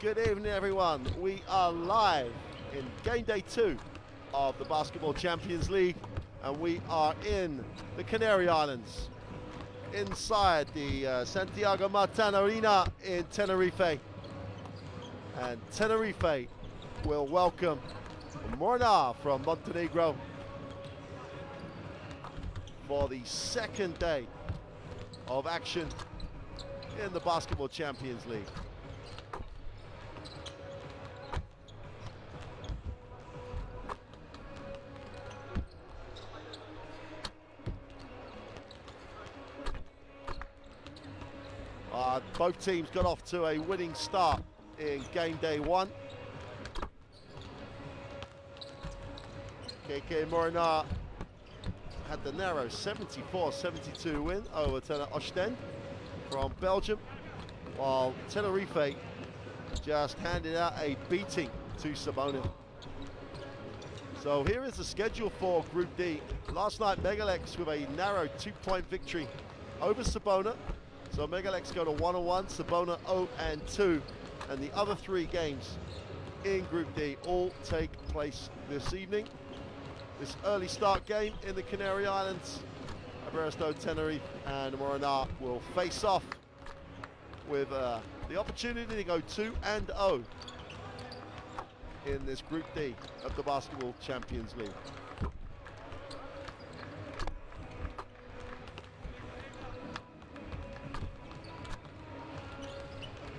Good evening, everyone. We are live in game day 2 of the Basketball Champions League, and we are in the Canary Islands, inside the Santiago Martin Arena in Tenerife. And Tenerife will welcome Mornar from Montenegro for the second day of action in the Basketball Champions League. Both teams got off to a winning start in game day 1. KK Mornar had the narrow 74-72 win over Tenerife Ostend from Belgium, while Tenerife just handed out a beating to Sabona. So here is the schedule for Group D. Last night, Megalex with a narrow 2-point victory over Sabona. So Megalex go to 1-1, Sabona 0-2, and the other 3 games in Group D all take place this evening. This early start game in the Canary Islands, Iberostar Tenerife and Mornar will face off with the opportunity to go 2-0 in this Group D of the Basketball Champions League.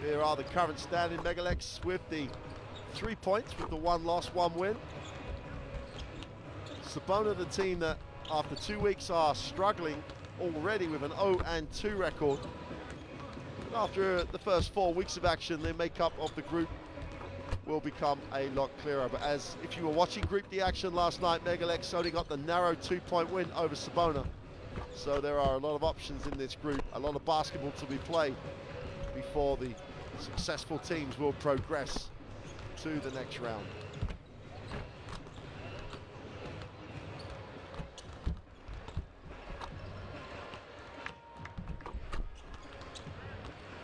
Here are the current standing. Megalex with the 3 points, with the 1 loss, 1 win. Sabona, the team that after 2 weeks are struggling already with an 0-2 record. And after the first 4 weeks of action, their makeup of the group will become a lot clearer. But as if you were watching Group D action last night, Megalex only got the narrow 2-point win over Sabona. So there are a lot of options in this group, a lot of basketball to be played before the successful teams will progress to the next round.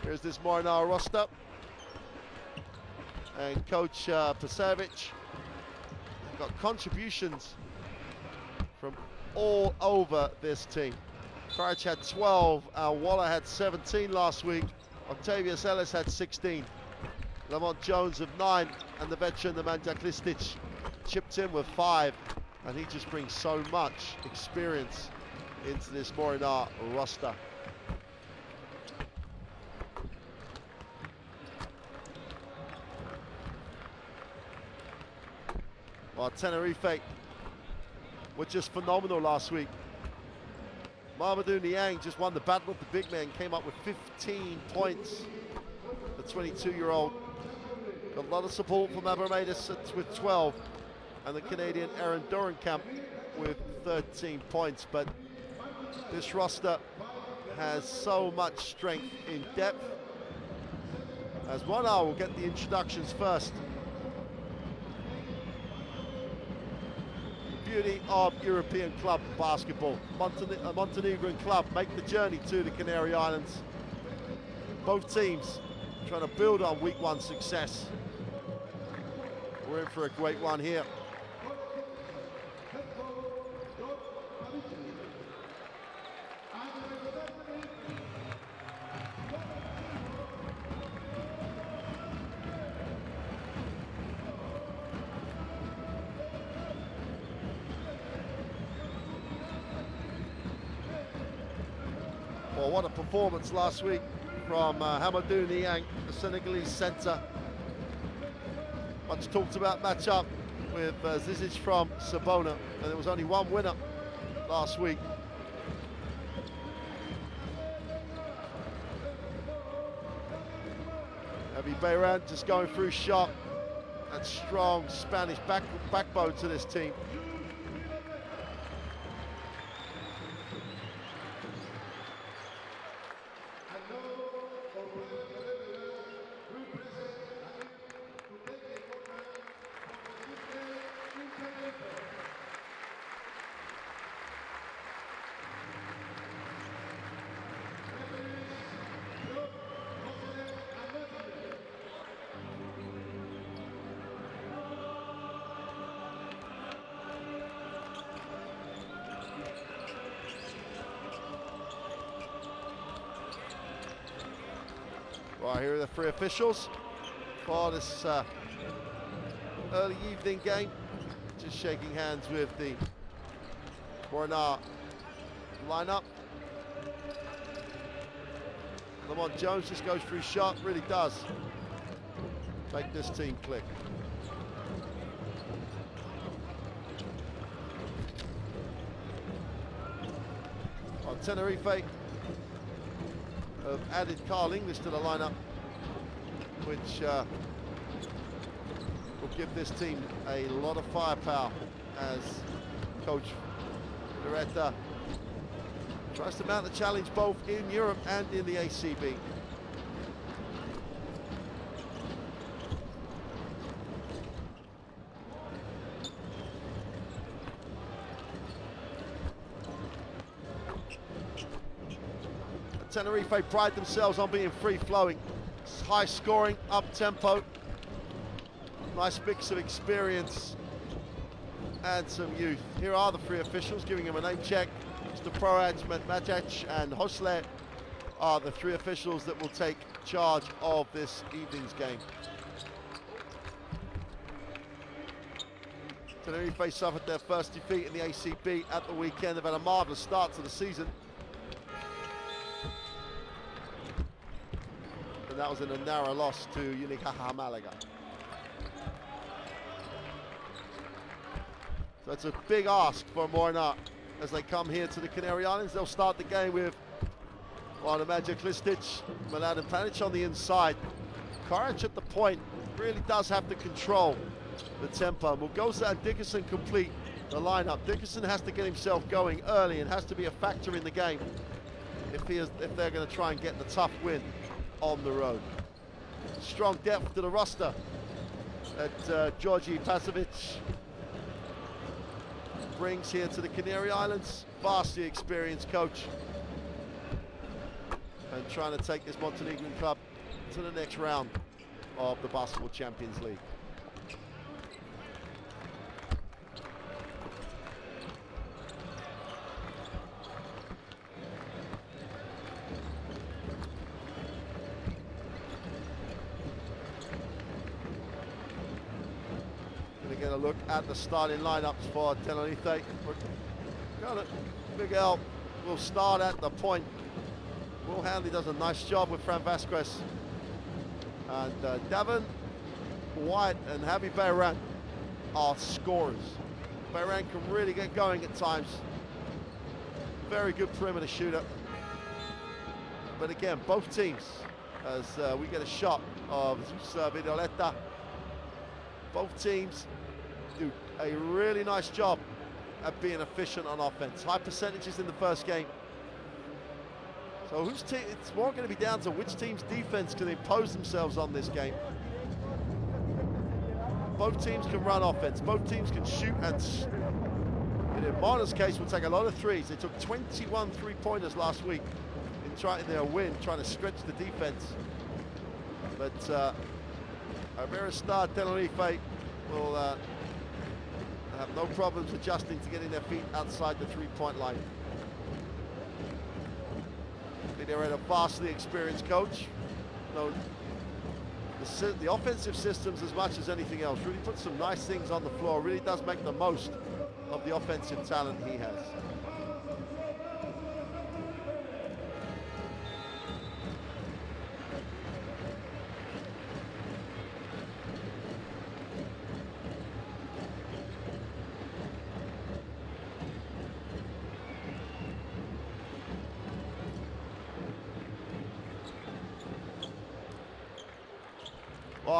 Here's this Mornar roster, and Coach Pasevic got contributions from all over this team. Courage had 12, Waller had 17 last week. Octavius Ellis had 16, Lamont Jones of 9, and the veteran, the Nemanja Klistic, chipped in with 5, and he just brings so much experience into this Mornar roster. Well, Tenerife were just phenomenal last week. Mamadou Niang just won the battle of the big men, came up with 15 points. The 22-year-old got a lot of support from Abramadis with 12, and the Canadian Aaron Dorenkamp with 13 points. But this roster has so much strength in depth. As Mornar will get the introductions first. Beauty of European club basketball. A Montenegrin club make the journey to the Canary Islands. Both teams trying to build on week 1 success. We're in for a great one here. Well, what a performance last week from Hamadou Niang, the Senegalese centre. Much talked about matchup with Zizic from Sabona, and there was only 1 winner last week. Avi Bayran just going through shot. That strong Spanish backbone to this team. Right, here are the three officials for this early evening game. Just shaking hands with the Mornar lineup. Lamont Jones just goes through shot, really does make this team click. On Tenerife, have added Carl English to the lineup, which will give this team a lot of firepower as Coach Loretta tries to mount the challenge both in Europe and in the ACB. Tenerife pride themselves on being free-flowing, high scoring, up-tempo, nice mix of experience and some youth. Here are the three officials giving him a name check. Mr. Proad, Matic and Hosle are the three officials that will take charge of this evening's game. Tenerife suffered their first defeat in the ACB at the weekend. They've had a marvellous start to the season. And that was in a narrow loss to Unicaja Malaga. So it's a big ask for Mornar as they come here to the Canary Islands. They'll start the game with Nemanja Klistic, Mladen Panic on the inside. Karic at the point really does have to control the tempo. Mugosa and Dickerson complete the lineup. Dickerson has to get himself going early and has to be a factor in the game if they're going to try and get the tough win on the road. Strong depth to the roster that Georgi Pasovic brings here to the Canary Islands. Vastly experienced coach and trying to take this Montenegrin club to the next round of the Basketball Champions League. Get a look at the starting lineups for Tenerife. Miguel will start at the point. Will Hanley does a nice job with Fran Vasquez. And Davin, White and Javi Bayran are scorers. Bayran can really get going at times. Very good perimeter shooter. But again, both teams, as we get a shot of Vidoletta, both teams do a really nice job at being efficient on offense. High percentages in the first game. So it's more going to be down to which team's defense can impose themselves on this game. Both teams can run offense. Both teams can shoot, and in Mornar's case, will take a lot of threes. They took 21 three-pointers last week in their win, trying to stretch the defense. But Iberostar Tenerife will have no problems adjusting to getting their feet outside the three-point line. They're a vastly experienced coach. The offensive systems, as much as anything else, really puts some nice things on the floor, really does make the most of the offensive talent he has.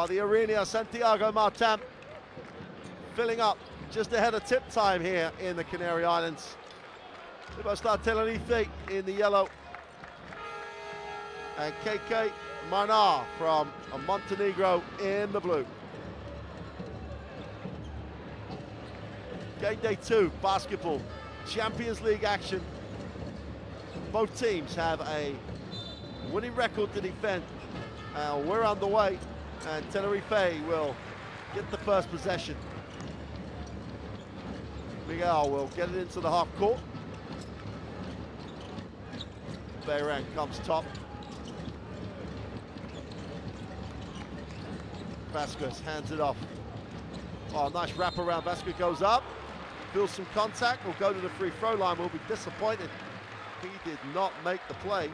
The Arena Santiago Martin filling up just ahead of tip time here in the Canary Islands. Iberostar Tenerife in the yellow and KK Mornar from Montenegro in the blue. Game day 2, basketball, Champions League action. Both teams have a winning record to defend. We're underway. And Tenerife will get the first possession. Miguel will get it into the half court. Bayran comes top. Vasquez hands it off. Oh, nice wrap around. Vasquez goes up, feels some contact, will go to the free throw line, will be disappointed. He did not make the play.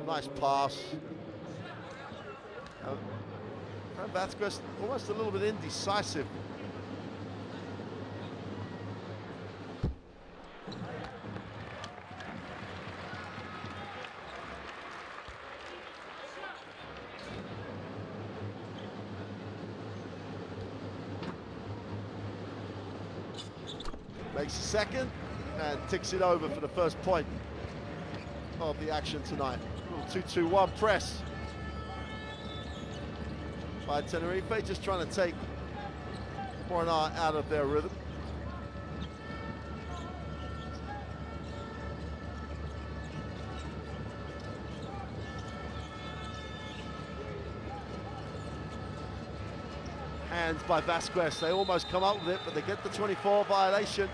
Nice pass. Vasquez almost a little bit indecisive. Makes a second and ticks it over for the first point of the action tonight. 2-2-1 press by Tenerife, just trying to take Mornar out of their rhythm. Hands by Vasquez, they almost come up with it, but they get the 24 violation.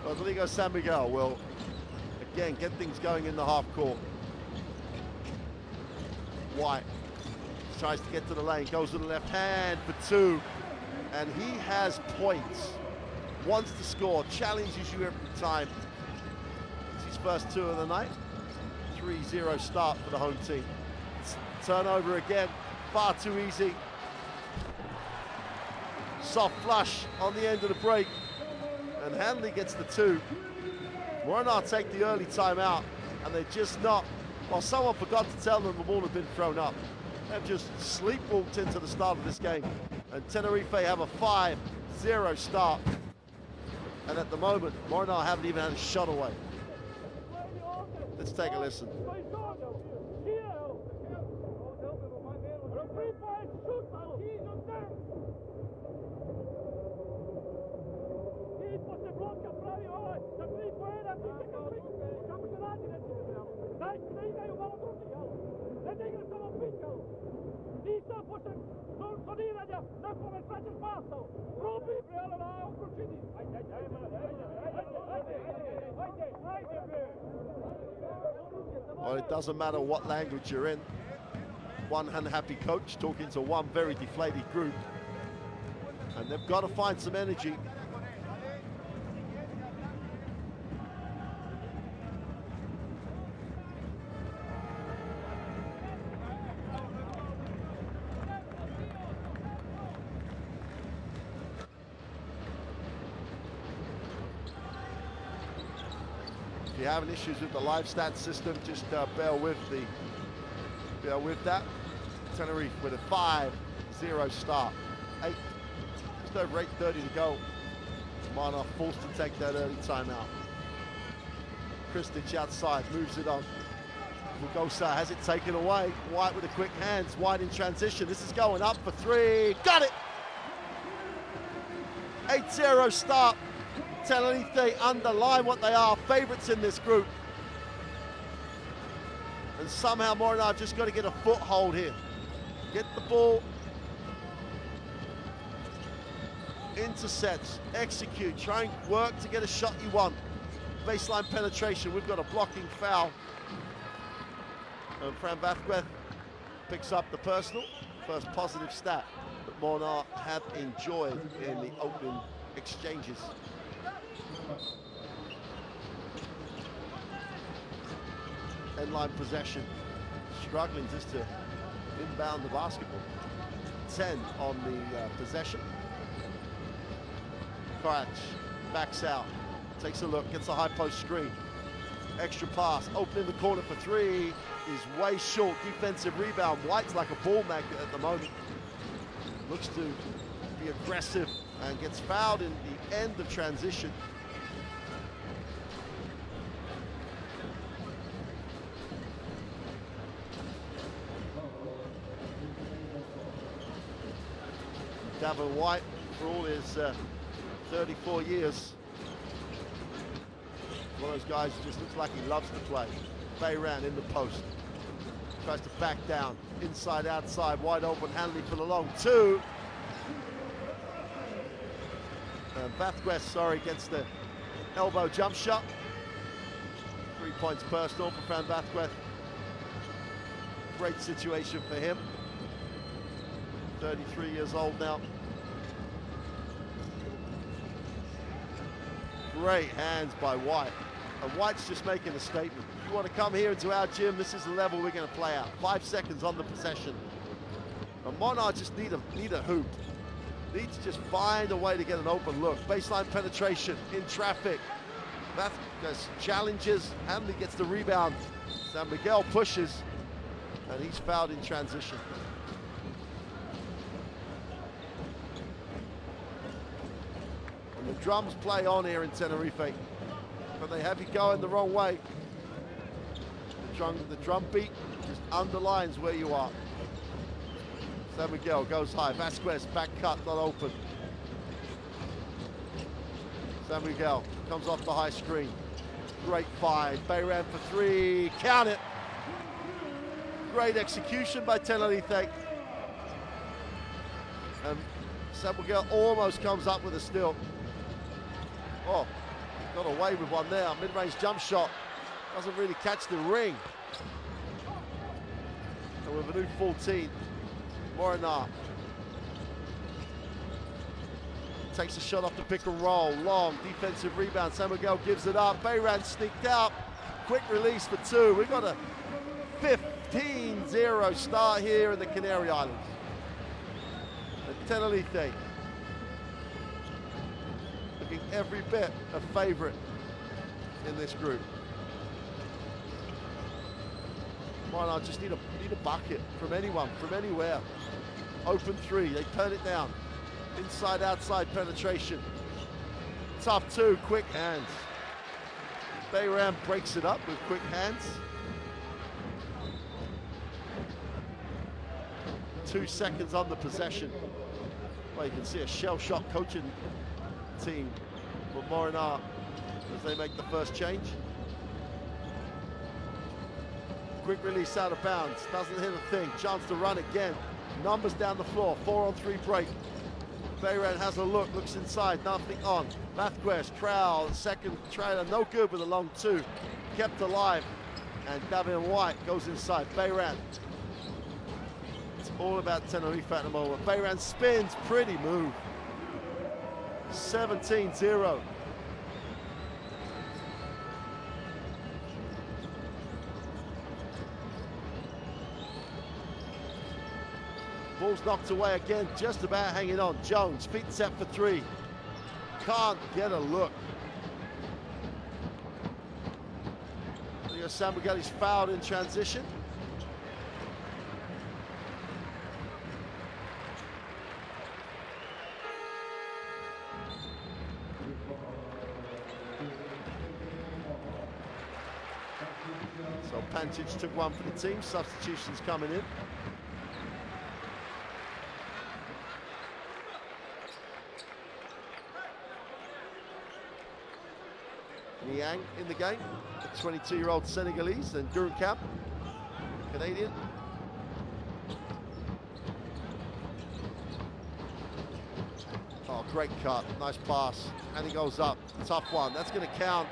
Rodrigo San Miguel will again get things going in the half court. White tries to get to the lane, goes to the left hand for two, and he has points. Wants to score, challenges you every time. It's his first two of the night. 3-0 start for the home team. Turnover again, far too easy. Soft flush on the end of the break. And Hanley gets the two. Mornar take the early timeout, and they're just not, well, someone forgot to tell them the ball had been thrown up. They've just sleepwalked into the start of this game. And Tenerife have a 5-0 start. And at the moment, Mornar haven't even had a shot away. Let's take a listen. Well, it doesn't matter what language you're in. One unhappy coach talking to one very deflated group. And they've got to find some energy. If you're having issues with the live stats system, just bear with that. Tenerife with a 5-0 start. Just over 8:30 to go. Mornar forced to take that early timeout. Kristic outside, moves it on. Mugosa has it taken away. White with the quick hands. White in transition. This is going up for three. Got it! 8-0 start. Tenerife underline what they are, favourites in this group. And somehow Mornar just got to get a foothold here. Get the ball, intercepts, execute, try and work to get a shot you want. Baseline penetration, we've got a blocking foul. And Fran Vasquez picks up the personal, first positive stat that Mornar have enjoyed in the opening exchanges. End-line possession, struggling just to inbound the basketball. 10 on the possession. Karac backs out, takes a look, gets a high post screen. Extra pass, open in the corner for three, is way short. Defensive rebound. White's like a ball magnet at the moment. Looks to be aggressive and gets fouled in the end of transition. Gavin White, for all his 34 years, one of those guys who just looks like he loves to play. Bayran in the post, tries to back down, inside, outside, wide open, Hanley for the long two. Vasquez, sorry, gets the elbow jump shot. 3 points personal for Fran Vasquez. Great situation for him. 33 years old now. Great hands by White. And White's just making a statement. If you want to come here into our gym, this is the level we're going to play at. 5 seconds on the possession. And Mornar just need a hoop. Need to just find a way to get an open look. Baseline penetration in traffic. Vasquez challenges. Hanley gets the rebound. San Miguel pushes. And he's fouled in transition. And the drums play on here in Tenerife. But they have you going the wrong way. The drum beat just underlines where you are. San Miguel goes high. Vasquez, back cut, not open. San Miguel comes off the high screen. Great find. Bayram for three. Count it. Great execution by Tenerife. And San Miguel almost comes up with a steal. Oh, got away with one there. Mid-range jump shot. Doesn't really catch the ring. And with a new 14, Mornar takes a shot off the pick and roll. Long defensive rebound. San Miguel gives it up. Bayram sneaked out. Quick release for two. We've got a 15-0 start here in the Canary Islands. And Tenerife looking every bit a favorite in this group. Mornar just need a bucket from anyone, from anywhere. Open three, they turn it down. Inside, outside penetration. Tough two, quick hands. Bayram breaks it up with quick hands. 2 seconds on the possession. Well, you can see a shell shock coaching team for Mornar as they make the first change. Quick release out of bounds, doesn't hit a thing. Chance to run again. Numbers down the floor, 4-on-3 break. Bayram has a look, looks inside, nothing on. Vasquez, trowel, second trailer, no good with a long two. Kept alive, and David White goes inside. Bayram. It's all about Tenerife at the moment. Bayram spins, pretty move. 17-0. Ball's knocked away again, just about hanging on. Jones, feet set for three. Can't get a look. San Miguel is fouled in transition. So Pantic took one for the team, substitutions coming in. Niang in the game, the 22-year-old Senegalese, and Gurkamp, Canadian. Oh, great cut, nice pass, and he goes up, tough one, that's going to count.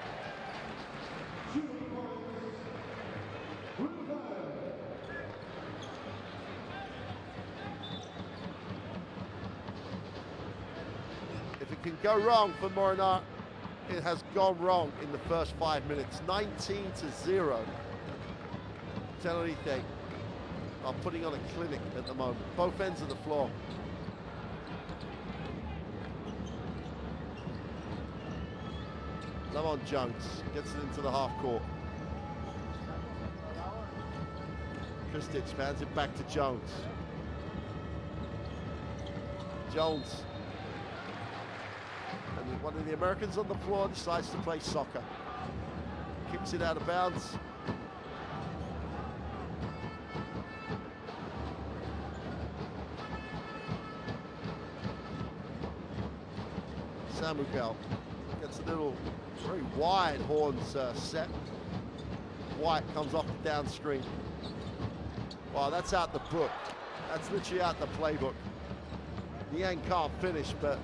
If it can go wrong for Mornar, it has gone wrong in the first 5 minutes. 19-0. Tenerife are putting on a clinic at the moment. Both ends of the floor. Lamont Jones gets it into the half court. Kristic hands it back to Jones. Jones. And one of the Americans on the floor decides to play soccer. Kicks it out of bounds. San Miguel gets a little, very wide horns set. White comes off the down screen. Well, that's out the book. That's literally out the playbook. Niang can't finish, but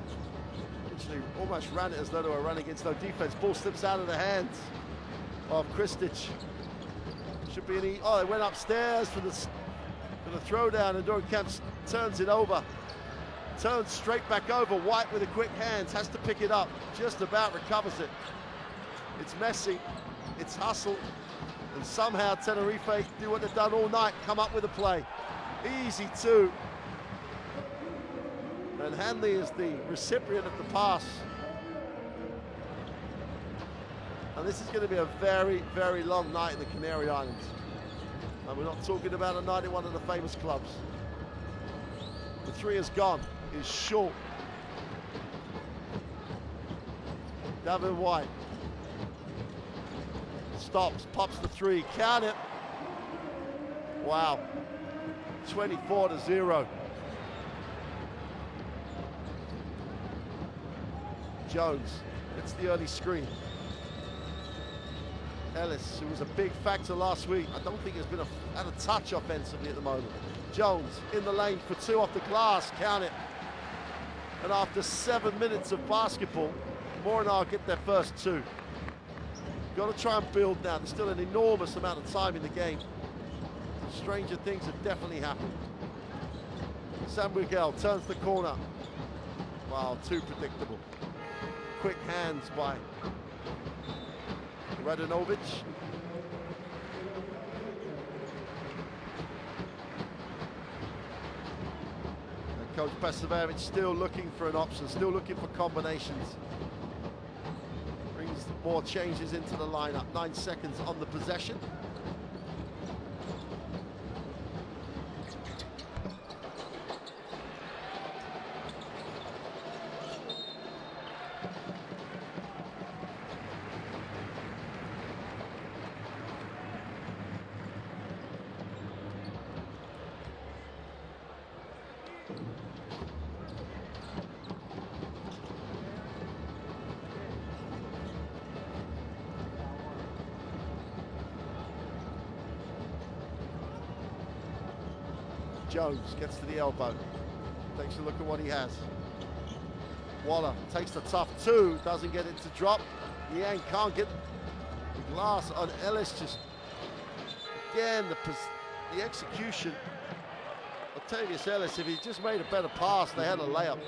literally almost ran it as though they were running against no defense. Ball slips out of the hands of Kristic. Should be an oh, it went upstairs for the throwdown, and Dorenkamp turns it over. Turns straight back over. White with a quick hands, has to pick it up. Just about recovers it. It's messy, it's hustle, and somehow Tenerife do what they've done all night, come up with a play. Easy two. And Hanley is the recipient of the pass. And this is going to be a very, very long night in the Canary Islands. And we're not talking about a night in one of the famous clubs. The three is gone, is short. Davin White. Stops, pops the three, count it. Wow, 24-0. Jones gets the early screen. Ellis, who was a big factor last week, I don't think has been had a touch offensively at the moment. Jones in the lane for two off the glass, count it. And after 7 minutes of basketball, Mornar get their first two. Got to try and build now. There's still an enormous amount of time in the game. Stranger things have definitely happened. San Miguel turns the corner. Wow, too predictable. Quick hands by Radanovic. And Coach Pesevajevic still looking for an option, still looking for combinations. Brings more changes into the lineup. 9 seconds on the possession. Jones gets to the elbow, takes a look at what he has. Waller takes the tough two, doesn't get it to drop. Niang can't get the glass on Ellis. Just again, the execution. Octavius Ellis, if he just made a better pass, they had a layup.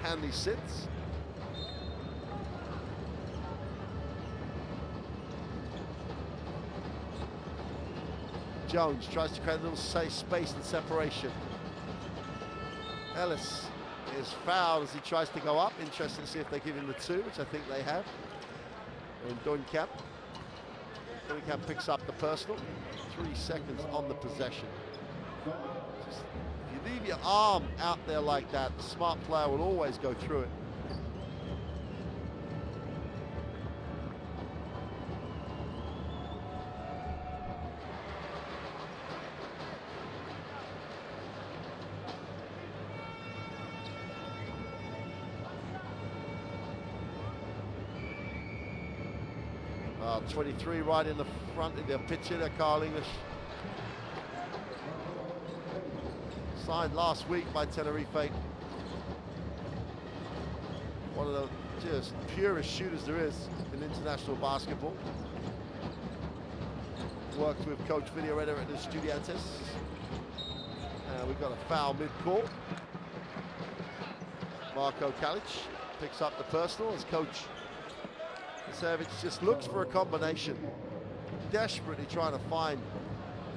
Hanley sits. Jones tries to create a little safe space and separation. Ellis is fouled as he tries to go up. Interesting to see if they give him the two, which I think they have. And Dorenkamp picks up the personal. 3 seconds on the possession. Just, if you leave your arm out there like that, the smart player will always go through it. Oh, 23 right in the front of the pitcher there, Carl English. Signed last week by Tenerife. One of the just purest shooters there is in international basketball. Worked with Coach Videoreda at the Estudiantes. We've got a foul mid-court. Marko Kalic picks up the personal as Coach Savage just looks for a combination, desperately trying to find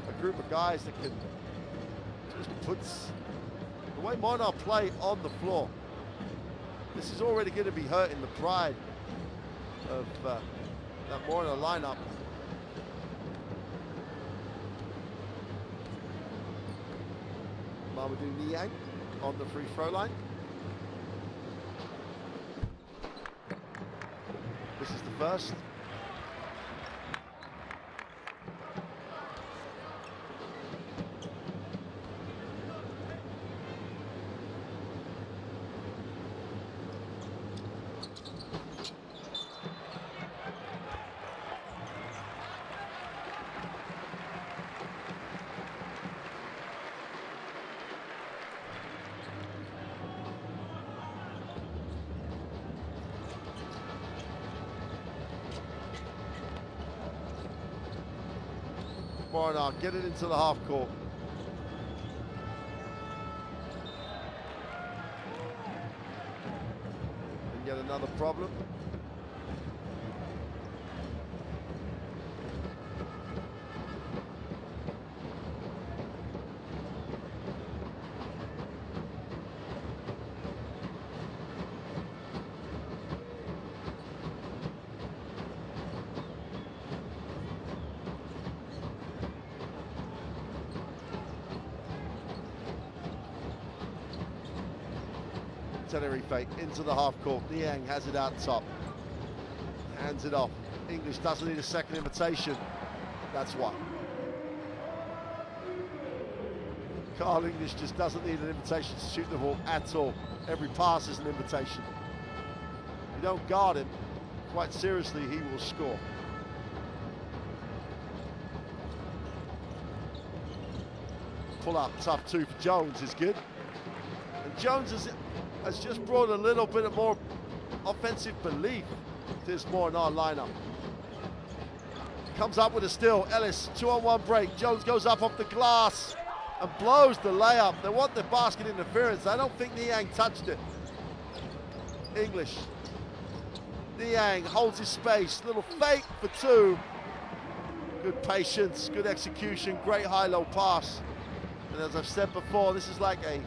a group of guys that can just put the way Mornar play on the floor. This is already going to be hurting the pride of that Mornar lineup. Mamadou Niang on the free throw line. This is the first. Mornar get it into the half court. And get another problem. Tenerife into the half court. Niang has it out top. Hands it off. English doesn't need a second invitation. That's why. Carl English just doesn't need an invitation to shoot the ball at all. Every pass is an invitation. If you don't guard him, quite seriously, he will score. Pull up, tough two for Jones is good. And Jones has just brought a little bit of more offensive belief to this Mornar lineup. Comes up with a steal. Ellis, 2-on-1 break. Jones goes up off the glass and blows the layup. They want the basket interference. I don't think Niang touched it. English. Niang holds his space. Little fake for two. Good patience, good execution, great high-low pass. And as I've said before, this is like a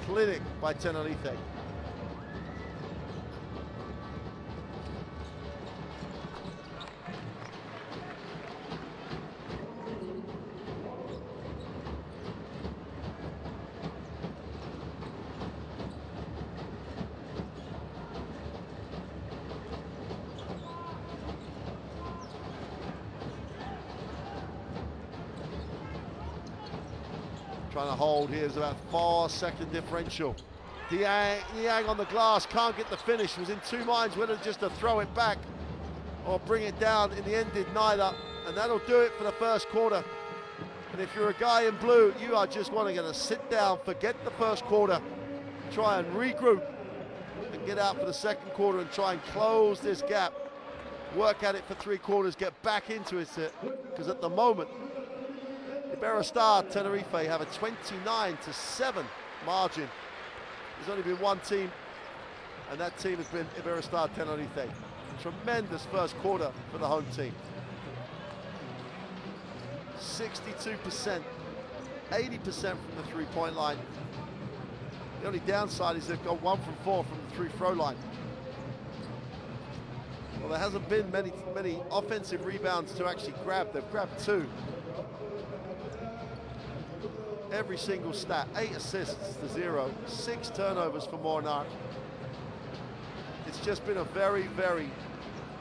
clinic by Tenerife. Trying to hold here is about 4-second differential. Niang on the glass, can't get the finish, was in two minds whether just to throw it back or bring it down. In the end did neither, and that'll do it for the first quarter. And if you're a guy in blue, you are just wanting to sit down, forget the first quarter, try and regroup and get out for the second quarter and try and close this gap. Work at it for three quarters, get back into it, because at the moment, Iberostar Tenerife have a 29-7 margin. There's only been one team, and that team has been Iberostar Tenerife. Tremendous first quarter for the home team. 62%, 80% from the three-point line. The only downside is they've got 1 from 4 from the free-throw line. Well, there hasn't been many offensive rebounds to actually grab. They've grabbed 2. Every single stat, 8 assists to 0, 6 turnovers for Mornar. It's just been a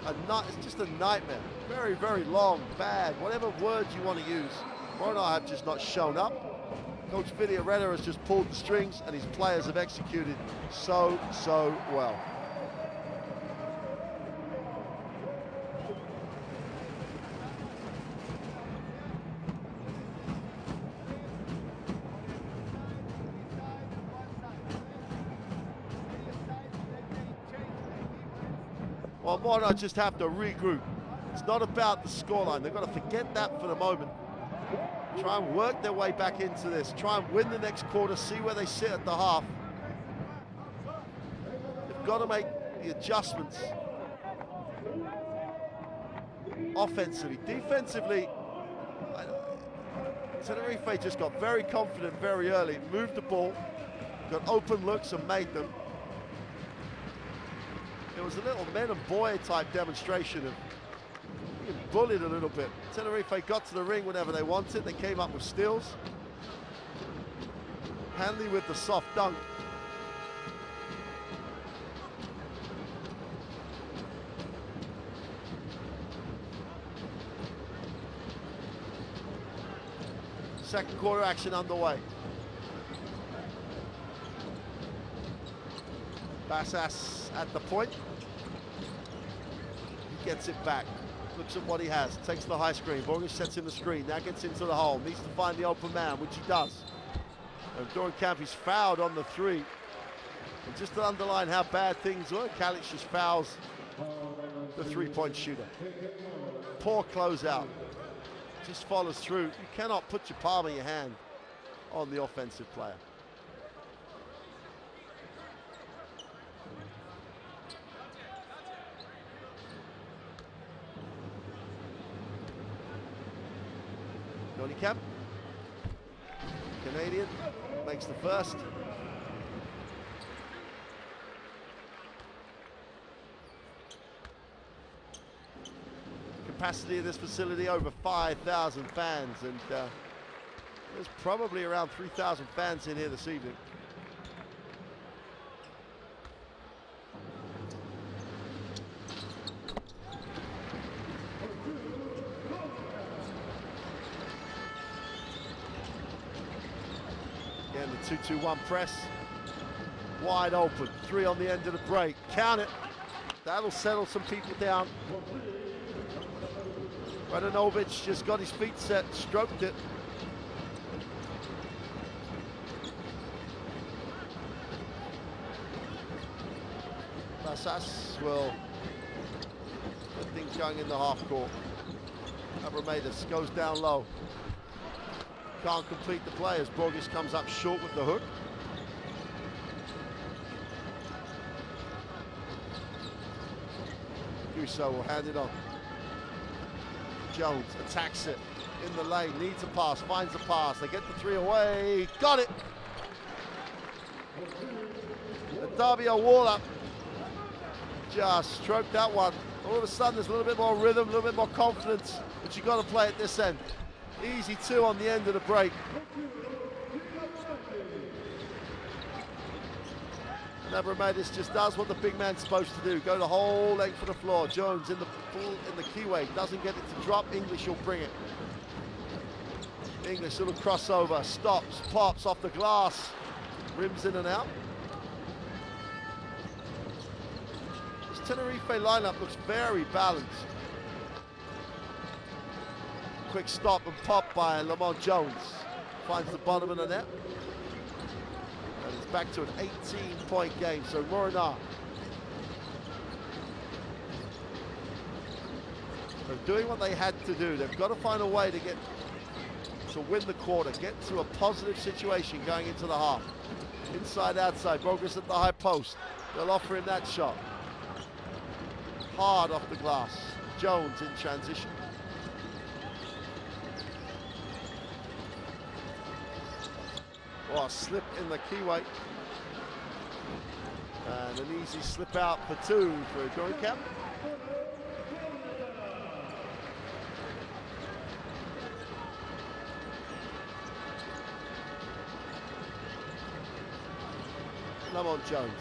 it's just a nightmare. Very long, bad, whatever words you want to use. Mornar have just not shown up. Coach Iberostar has just pulled the strings and his players have executed so well. Well, Mornar just have to regroup. It's not about the scoreline. They've got to forget that for the moment. Try and work their way back into this. Try and win the next quarter, see where they sit at the half. They've got to make the adjustments. Offensively. Defensively, Tenerife just got very confident very early, moved the ball, got open looks and made them. It was a little men and boy type demonstration of being bullied a little bit. Tenerife got to the ring whenever they wanted. They came up with steals. Hanley with the soft dunk. Second quarter action underway. Bassas at the point. He gets it back. Looks at what he has. Takes the high screen. Borges sets him the screen. Now gets into the hole. Needs to find the open man, which he does. And Dorenkamp is fouled on the 3. And just to underline how bad things were, Kalic just fouls the 3-point shooter. Poor closeout. just follows through. You cannot put your palm of your hand on the offensive player. Johnny Camp, Canadian, makes the first. Capacity of this facility over 5,000 fans, and there's probably around 3,000 fans in here this evening. Again, the 2-2-1 press, wide open, 3 on the end of the break, count it. That'll settle some people down. Radanovic just got his feet set, stroked it. Basas will get things going in the half court. Abramadis goes down low. Can't complete the play as Borges comes up short with the hook. Guso will hand it on. Jones attacks it in the lane, needs a pass, finds a pass. They get the 3 away, got it. And Davio Waller just stroked that one. All of a sudden there's a little bit more rhythm, a little bit more confidence, but you've got to play at this end. Easy 2 on the end of the break. And Abramadis just does what the big man's supposed to do, go the whole length of the floor. Jones in the keyway, doesn't get it to drop. English will bring it. English, little crossover, stops, pops off the glass, rims in and out. This Tenerife lineup looks very balanced. Quick stop and pop by Lamont Jones. Finds the bottom of the net. And it's back to an 18-point game. So Mornar. They're doing what they had to do. They've got to find a way to win the quarter, get to a positive situation going into the half. Inside, outside, Borges at the high post. They'll offer him that shot. Hard off the glass. Jones in transition. Oh, slip in the keyway. And an easy slip out for 2 for Joinkamp. Lamont Jones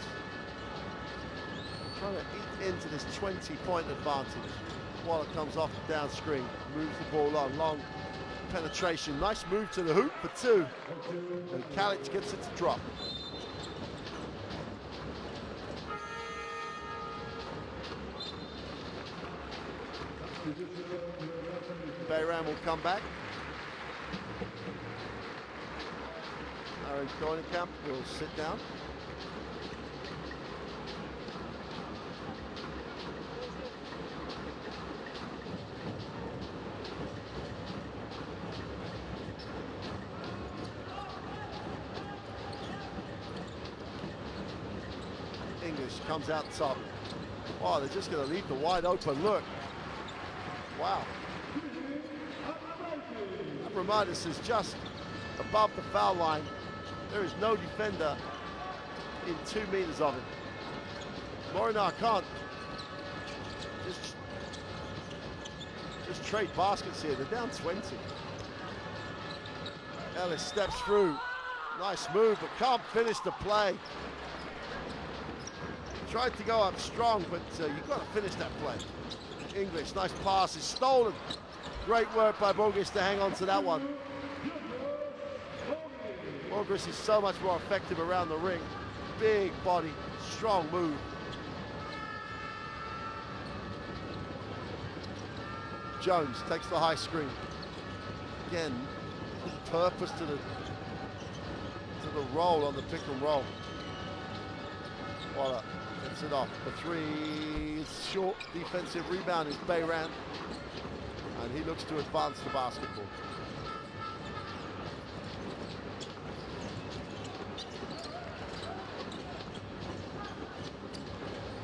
trying to eat into this 20-point advantage. Waller comes off down screen, moves the ball on, long penetration, nice move to the hoop for 2, and Kalic gets it to drop. Bayram will come back. Aaron Doinekamp will sit down. English comes out top. Oh, they're just going to leave the wide open look. Wow. Abramadis is just above the foul line. There is no defender in 2 meters of him. Mornar can't just trade baskets here. They're down 20. Ellis steps through. Nice move, but can't finish the play. Tried to go up strong, but you've got to finish that play. English, nice pass, is stolen. Great work by Borges to hang on to that one. Borges is so much more effective around the ring. Big body, strong move. Jones takes the high screen. Again, purpose to the roll on the pick and roll. Waller gets it off. The 3 is short. Defensive rebound is Bayram. and he looks to advance the basketball.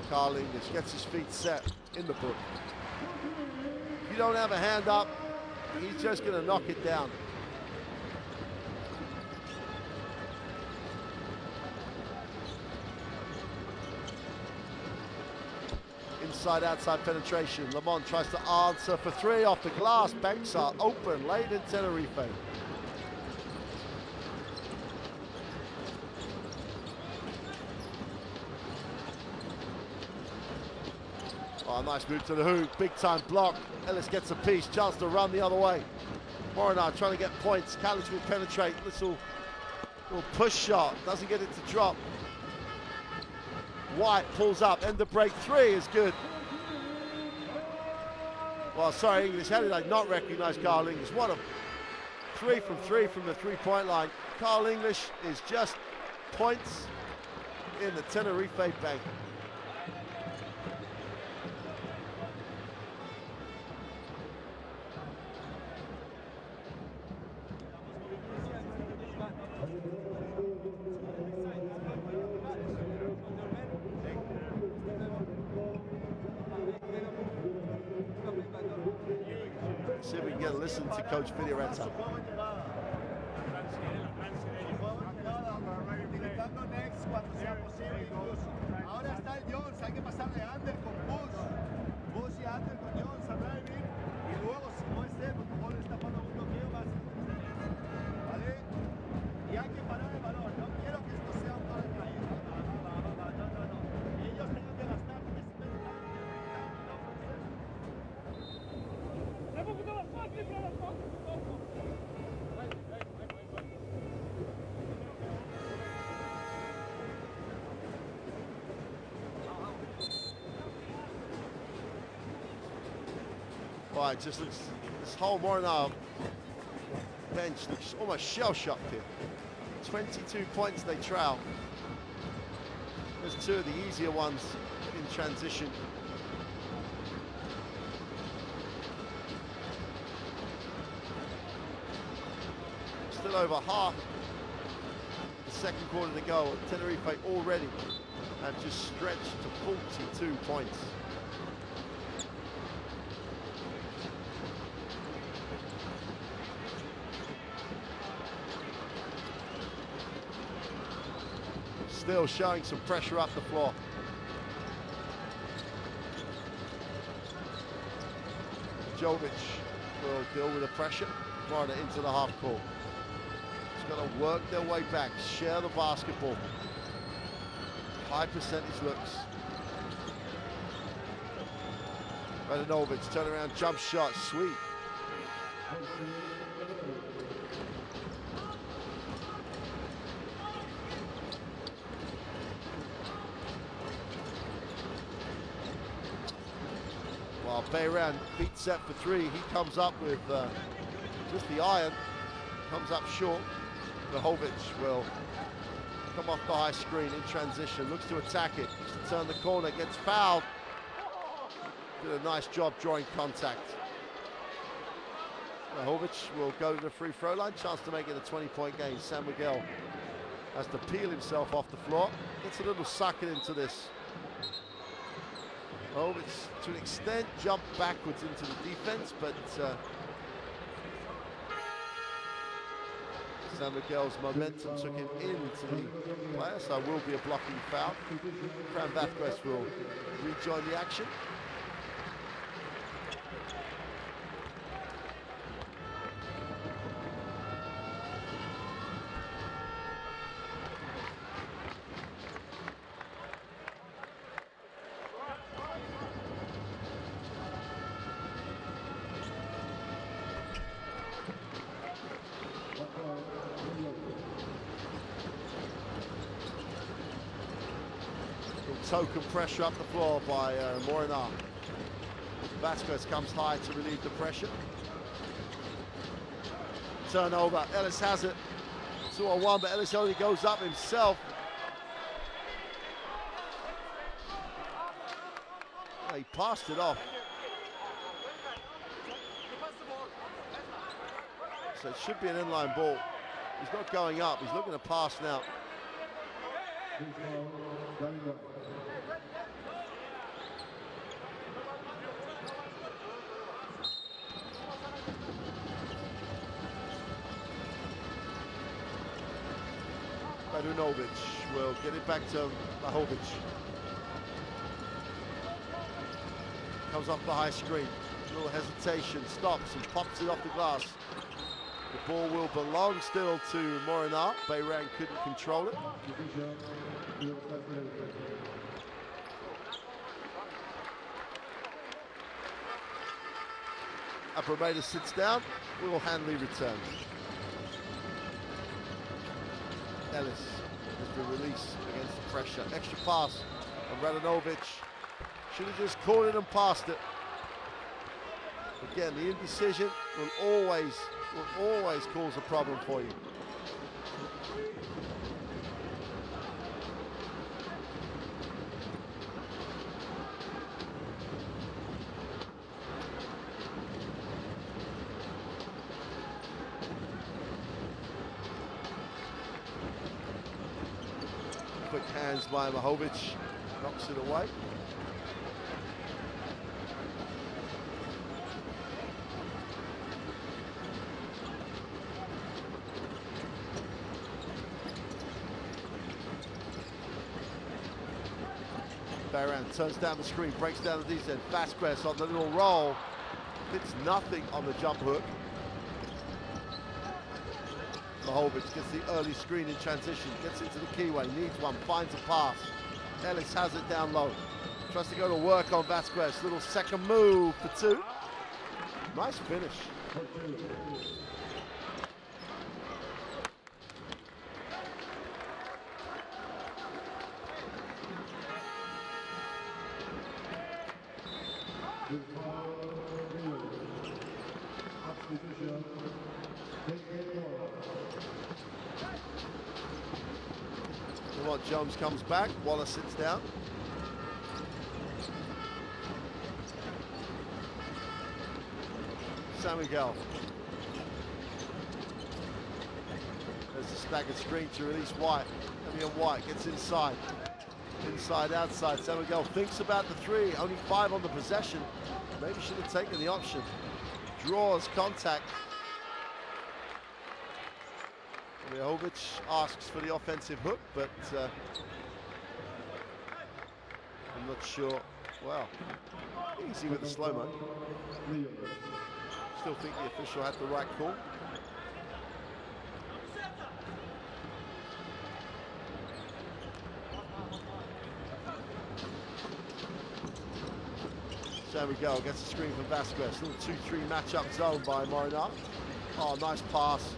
Carl English gets his feet set in the book. If you don't have a hand up, he's just going to knock it down. Inside-outside penetration. Lamont tries to answer for three off the glass. Banks are open late in Tenerife. Oh, nice move to the hoop. Big time block. Ellis gets a piece. Chance to run the other way. Mornar trying to get points. Kalic will penetrate. Little push shot. Doesn't get it to drop. White pulls up. End of break. Three is good. Well, sorry, English. How did I not recognize Carl English? What a 3 from the three-point line. Carl English is just points in the Tenerife bank. See if we can get a listen to Coach Iberostar. Ahora está el Jones, hay que pasarle a Ander con Bush. Bush y Ander con Jones a driving. Y luego, si no es él, porque Paul está jugando un bloqueo más. ¿Vale? Y hay que parar el balón. No quiero que esto sea un para caer. No. Ellos tienen que gastar. Right, just looks, this whole Mornar bench looks almost shell-shocked here. 22 points they trail. There's two of the easier ones in transition. Still over half the second quarter to go. Tenerife already have just stretched to 42 points. Still showing some pressure up the floor. Jovic will deal with the pressure. Mornar into the half court. Just got to work their way back, share the basketball. High percentage looks. Radanovic, turnaround jump shot, sweet. While Bayram beat set for three, he comes up with just the iron, comes up short. Vahovic will come off the high screen in transition, looks to attack it, looks to turn the corner, gets fouled. Did a nice job drawing contact. Vahovic will go to the free throw line, chance to make it a 20-point game. San Miguel has to peel himself off the floor, gets a little sucker into this. Vahovic, to an extent, jumped backwards into the defense, but San Miguel's momentum took him into the player, so will be a blocking foul. Fran Vazquez will rejoin the action. Token pressure up the floor by Mornar. Vazquez comes high to relieve the pressure. Turnover, Ellis has it. 2-on-1, but Ellis only goes up himself. He passed it off. So it should be an inline ball. He's not going up, he's looking to pass now. Badunovic will get it back to Mahovic. Comes off the high screen. Little hesitation, stops and pops it off the glass. The ball will belong still to Mornar. Bayram couldn't control it. Abromeda sits down. Will Hanley return? Ellis has been released against the pressure. Extra pass, and Radanovic should have just caught it and passed it. Again, the indecision will always cause a problem for you. Quick hands by Mahovic, knocks it away. Bayram turns down the screen, breaks down the descent. Vasquez on the little roll. Hits nothing on the jump hook. Mahovic gets the early screen in transition, gets into the keyway, needs one, finds a pass. Ellis has it down low. Tries to go to work on Vasquez. Little second move for two. Nice finish. Jones comes back, Wallace sits down. San Miguel. There's the staggered screen to release White. White gets inside. Inside, outside. San Miguel thinks about the three. Only 5 on the possession. Maybe should have taken the option. Draws contact. Mahovic asks for the offensive hook, but I'm not sure. Wow, easy with the slow-mo. Still think the official had the right call. There we go, gets a screen from Vasquez. Little 2-3 matchup zone by Mornar. Oh, nice pass.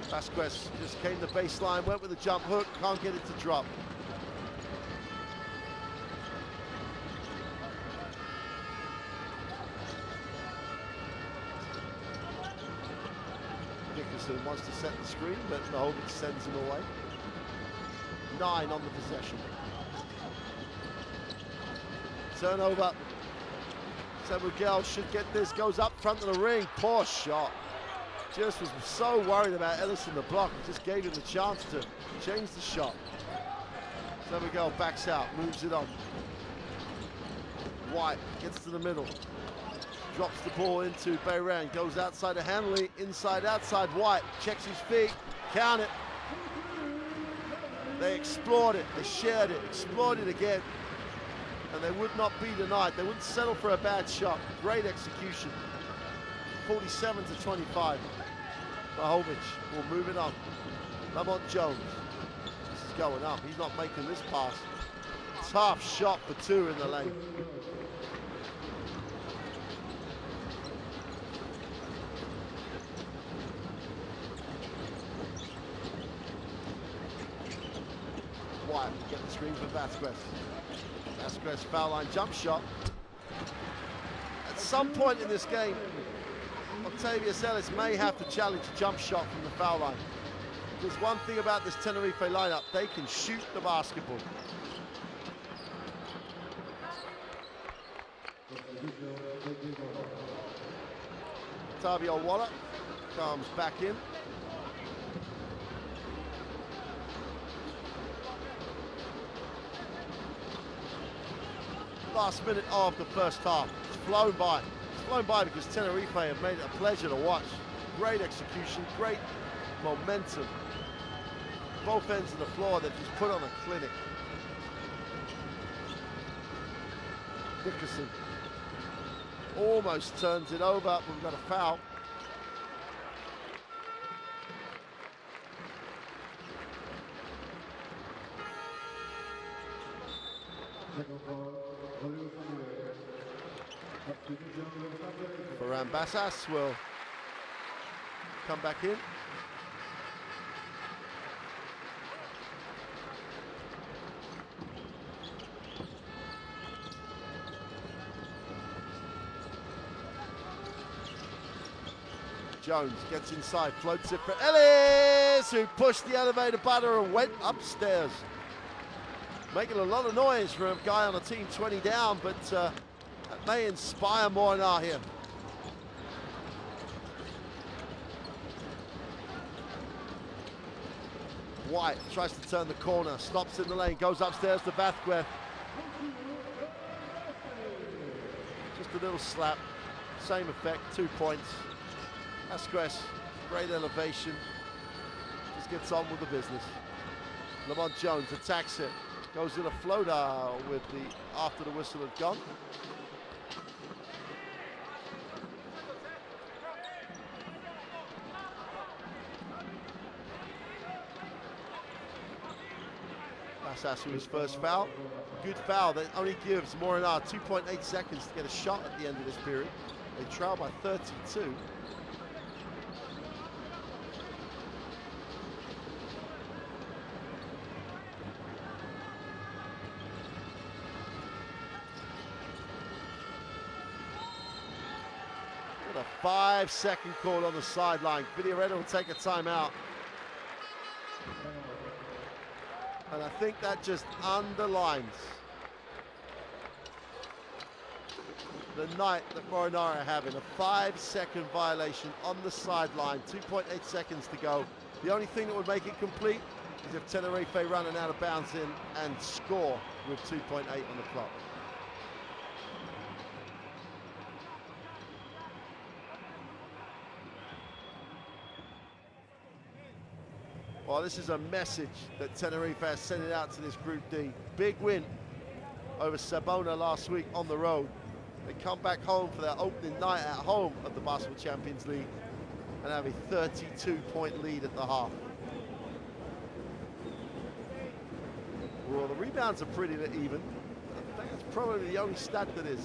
Vasquez just came the baseline, went with the jump hook, can't get it to drop. Dickerson wants to set the screen, but Mahovic sends him away. 9 on the possession. Turnover. San Miguel should get this, goes up front of the ring, poor shot. Just was so worried about Ellis in the block, it just gave him the chance to change the shot. San Miguel backs out, moves it on. White gets to the middle, drops the ball into Bayram, goes outside to Hanley, inside, outside, White, checks his feet, count it. They explored it, they shared it, explored it again, and they would not be denied. They wouldn't settle for a bad shot. Great execution. 47-25. Mahovic will move it on. Lamont Jones. This is going up. He's not making this pass. Tough shot for 2 in the lane. White will get the screen for Vasquez. Vasquez foul line jump shot. At some point in this game, Octavius Ellis may have to challenge a jump shot from the foul line. There's one thing about this Tenerife lineup, they can shoot the basketball. Tavio Waller comes back in. last minute of the first half. It's flown by. It's flown by because Tenerife have made it a pleasure to watch. Great execution, great momentum. Both ends of the floor, they've just put on a clinic. Dickerson almost turns it over, but we've got a foul. Ferran Bassas will come back in. Jones gets inside, floats it for Ellis, who pushed the elevator butter and went upstairs. Making a lot of noise for a guy on a team 20 down, but that may inspire Mornar here. White tries to turn the corner, stops in the lane, goes upstairs to Vasquez. Just a little slap, same effect, 2 points. Vasquez, great elevation, just gets on with the business. Lamont Jones attacks it, goes to the floater with the after the whistle had gone. Bassas with his first foul. Good foul that only gives Mornar 2.8 seconds to get a shot at the end of this period. They trail by 32. With a 5-second call on the sideline. Villarreal will take a timeout. And I think that just underlines the night that Mornar are having. A 5-second violation on the sideline, 2.8 seconds to go. The only thing that would make it complete is if Tenerife run an out of bounds in and score with 2.8 on the clock. Well, this is a message that Tenerife has sending out to this Group D. Big win over Sabona last week on the road. They come back home for their opening night at home of the Basketball Champions League and have a 32-point lead at the half. Well, the rebounds are pretty even. I think that's probably the only stat that is.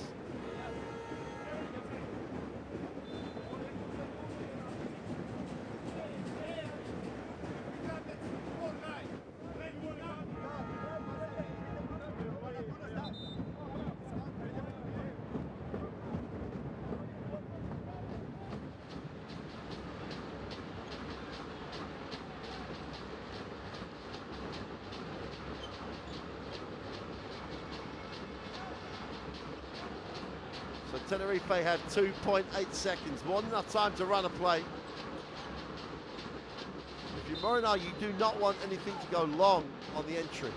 So Tenerife had 2.8 seconds, more than enough time to run a play. If you're Mornar, you do not want anything to go long on the entry.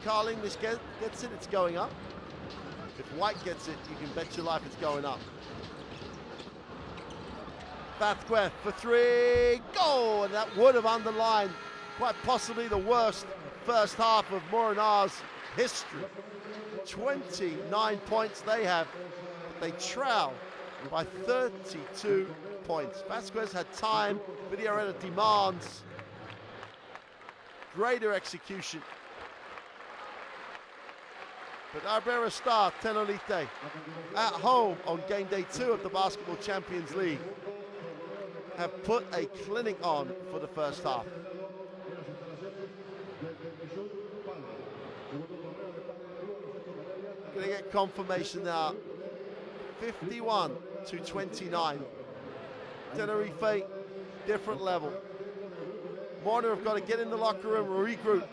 Carl English gets it, it's going up. If White gets it, you can bet your life it's going up. Vasquez for three, goal! And that would have underlined quite possibly the worst first half of Mornar's history. 29 points they have. They trail by 32 points. Vasquez had time, Villarreal demands greater execution. But Iberostar Tenerife at home on game day 2 of the Basketball Champions League have put a clinic on for the first half. Going to get confirmation now. 51-29. Tenerife, different level. Mornar have got to get in the locker room, regroup.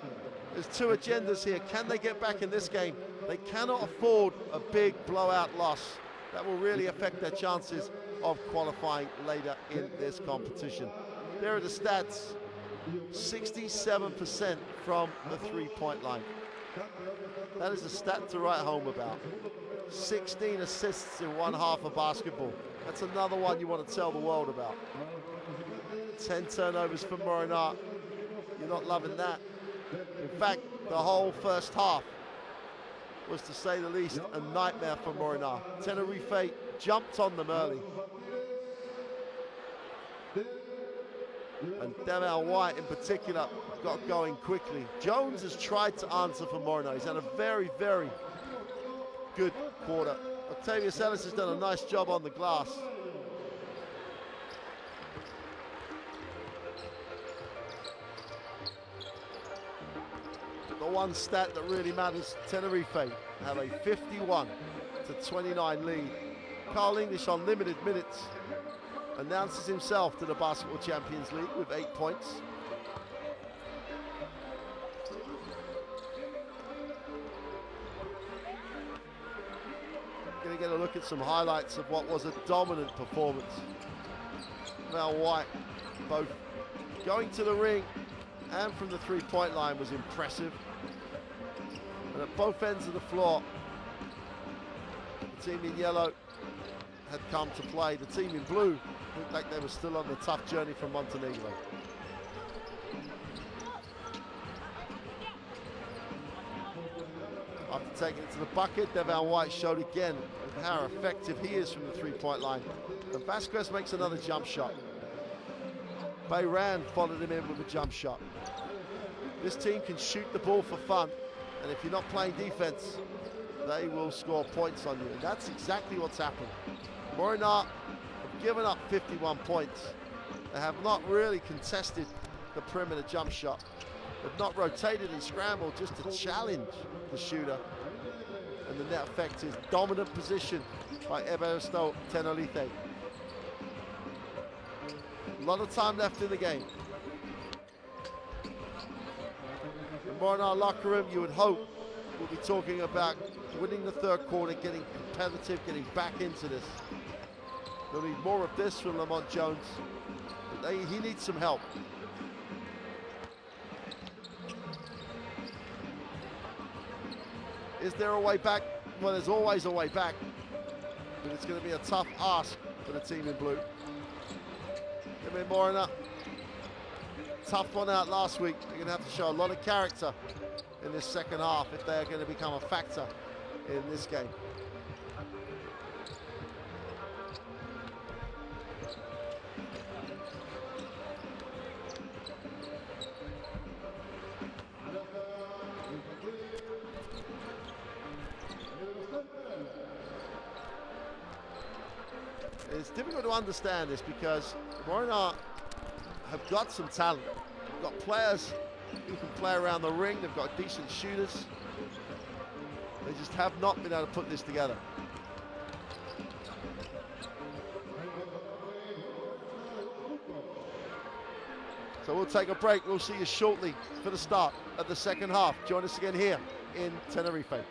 There's two agendas here. Can they get back in this game? They cannot afford a big blowout loss. That will really affect their chances of qualifying later in this competition. There are the stats. 67% from the three-point line. That is a stat to write home about. 16 assists in one half of basketball. That's another one you want to tell the world about. 10 turnovers for Mornar. You're not loving that. In fact, the whole first half was, to say the least, a nightmare for Mornar. Tenerife jumped on them early. And Devin White in particular got going quickly. Jones has tried to answer for Mornar. He's had a very, very good quarter. Octavius Ellis has done a nice job on the glass. The one stat that really matters, Tenerife have a 51-29 lead. Carl English on limited minutes announces himself to the Basketball Champions League with 8 points. Going to get a look at some highlights of what was a dominant performance. Val White, both going to the ring and from the three-point line, was impressive. And at both ends of the floor, the team in yellow had come to play. The team in blue looked like they were still on the tough journey from Montenegro. After taking it to the bucket, Devin White showed again how effective he is from the three-point line. And Vasquez makes another jump shot. Bayran followed him in with a jump shot. This team can shoot the ball for fun, and if you're not playing defense, they will score points on you. And that's exactly what's happened. Mornar have given up 51 points. They have not really contested the perimeter jump shot. They've not rotated and scrambled just to challenge the shooter. And the net effect is dominant position by Iberostar Tenerife. A lot of time left in the game. The Mornar locker room, you would hope, we'll be talking about winning the third quarter, getting competitive, getting back into this. They'll need more of this from Lamont Jones. But he needs some help. Is there a way back? Well, there's always a way back. But it's going to be a tough ask for the team in blue. Mornar, tough one out last week. They're going to have to show a lot of character in this second half if they are going to become a factor in this game. It's difficult to understand this because Mornar have got some talent. They've got players who can play around the ring. They've got decent shooters. They just have not been able to put this together. So we'll take a break. We'll see you shortly for the start of the second half. Join us again here in Tenerife.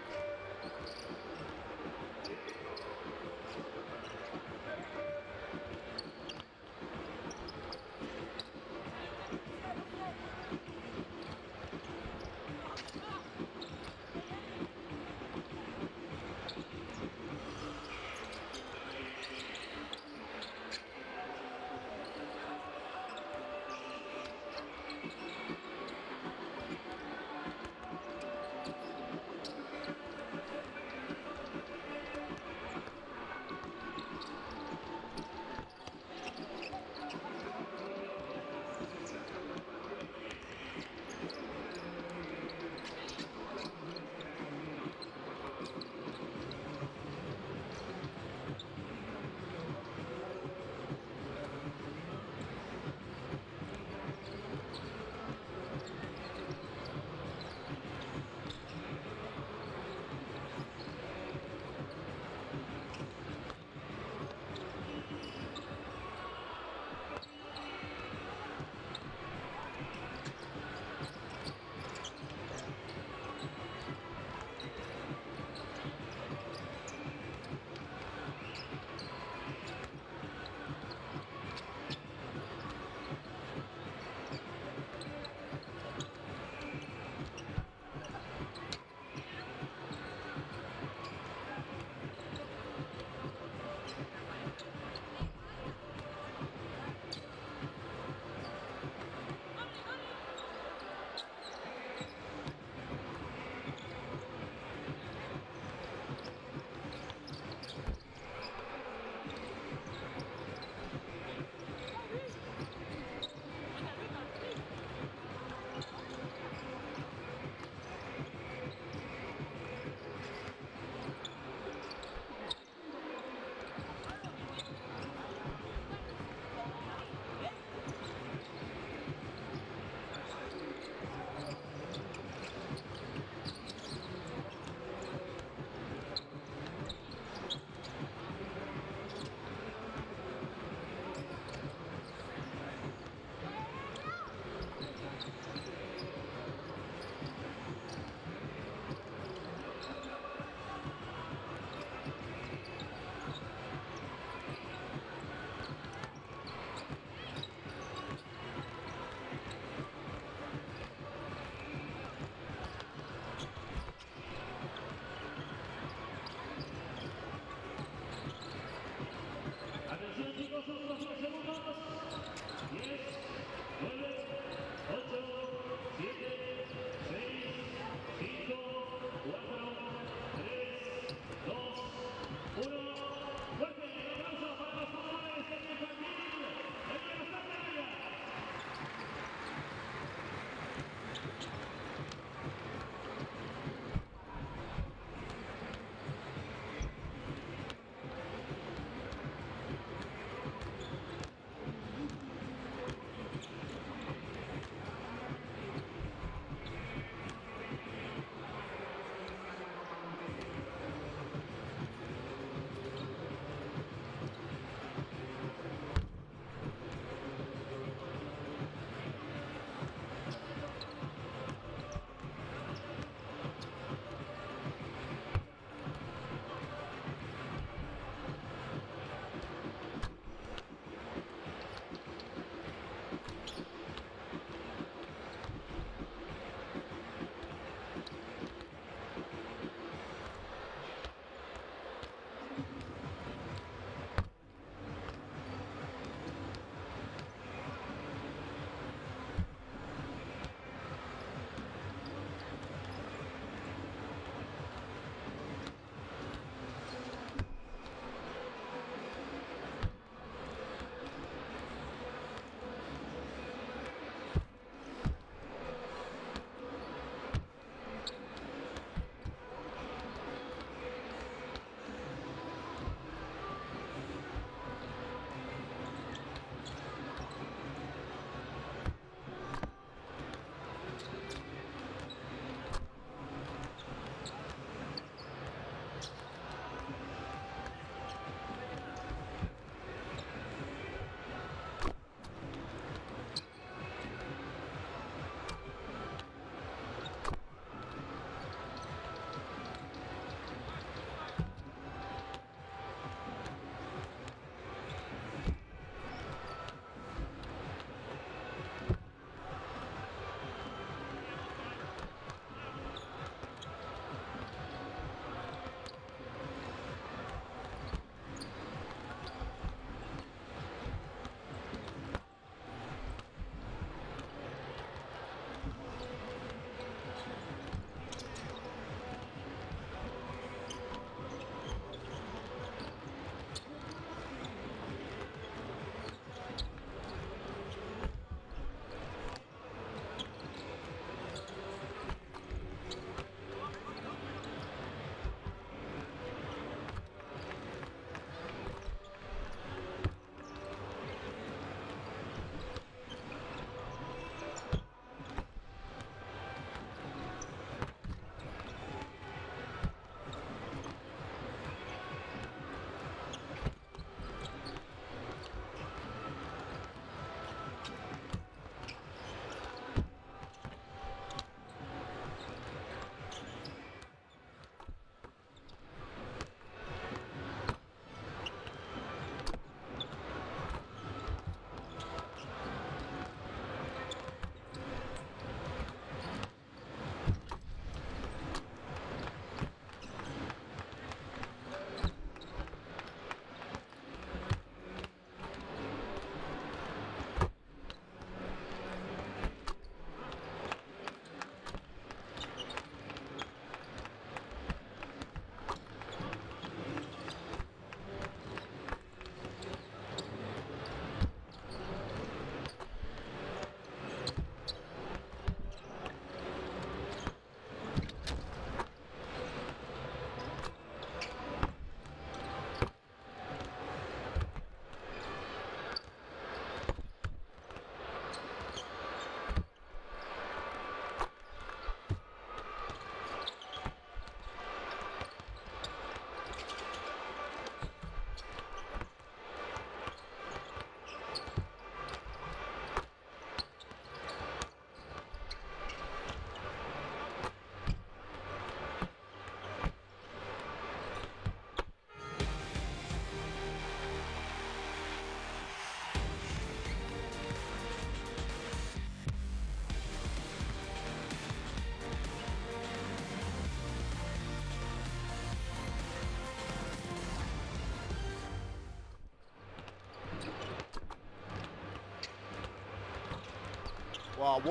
Well,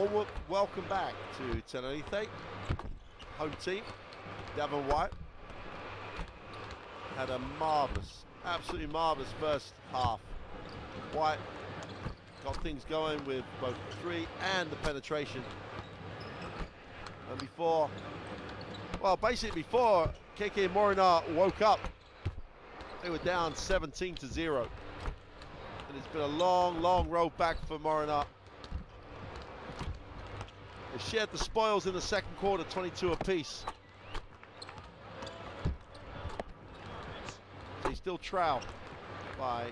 welcome back to Tenerife. Home team, Davin White. Had a marvellous, absolutely marvellous first half. White got things going with both the three and the penetration. And before, well, basically before KK and Mornar woke up, they were down 17-0. And it's been a long, long road back for Mornar. They shared the spoils in the second quarter, 22 apiece. They still trail by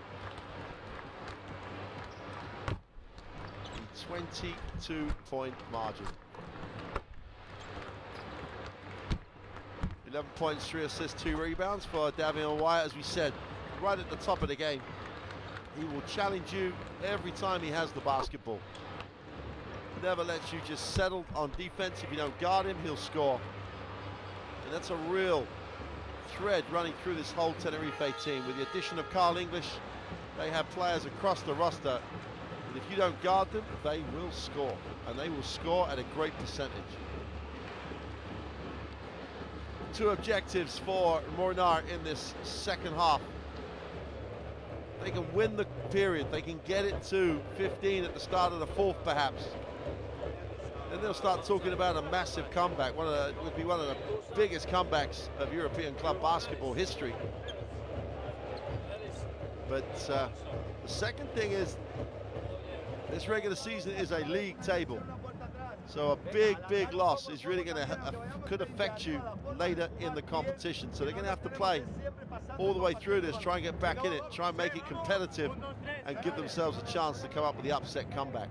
a 22-point margin. 11 points, 3 assists, 2 rebounds for Davion White. As we said, right at the top of the game, he will challenge you every time he has the basketball. Never lets you just settle on defense. If you don't guard him, he'll score. And that's a real thread running through this whole Tenerife team. With the addition of Carl English, they have players across the roster. And if you don't guard them, they will score. And they will score at a great percentage. 2 objectives for Mornar in this second half. They can win the period. They can get it to 15 at the start of the fourth, perhaps. Then they'll start talking about a massive comeback. Would be one of the biggest comebacks of European club basketball history. But the second thing is, this regular season is a league table. So a big loss is really going to could affect you later in the competition. So they're going to have to play all the way through this, try and get back in it, try and make it competitive, and give themselves a chance to come up with the upset comeback.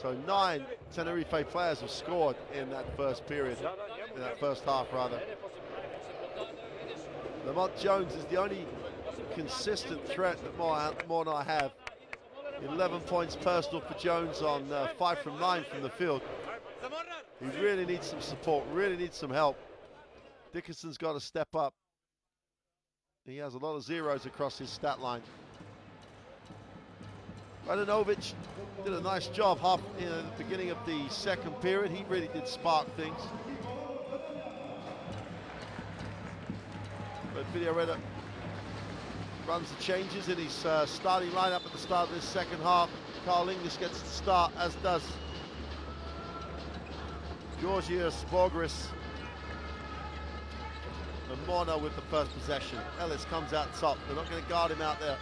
So 9 Tenerife players have scored in that first period, in that first half rather. Lamont Jones is the only consistent threat that Mornar have. 11 points personal for Jones on 5 from 9 from the field. He really needs some support, really needs some help. Dickinson's got to step up. He has a lot of zeros across his stat line. Radanovic did a nice job in the beginning of the second period. He really did spark things. But Villarreal runs the changes in his starting lineup at the start of this second half. Carl English gets the start, as does Georgios Borgris. And Mornar with the first possession. Ellis comes out top. They're not going to guard him out there.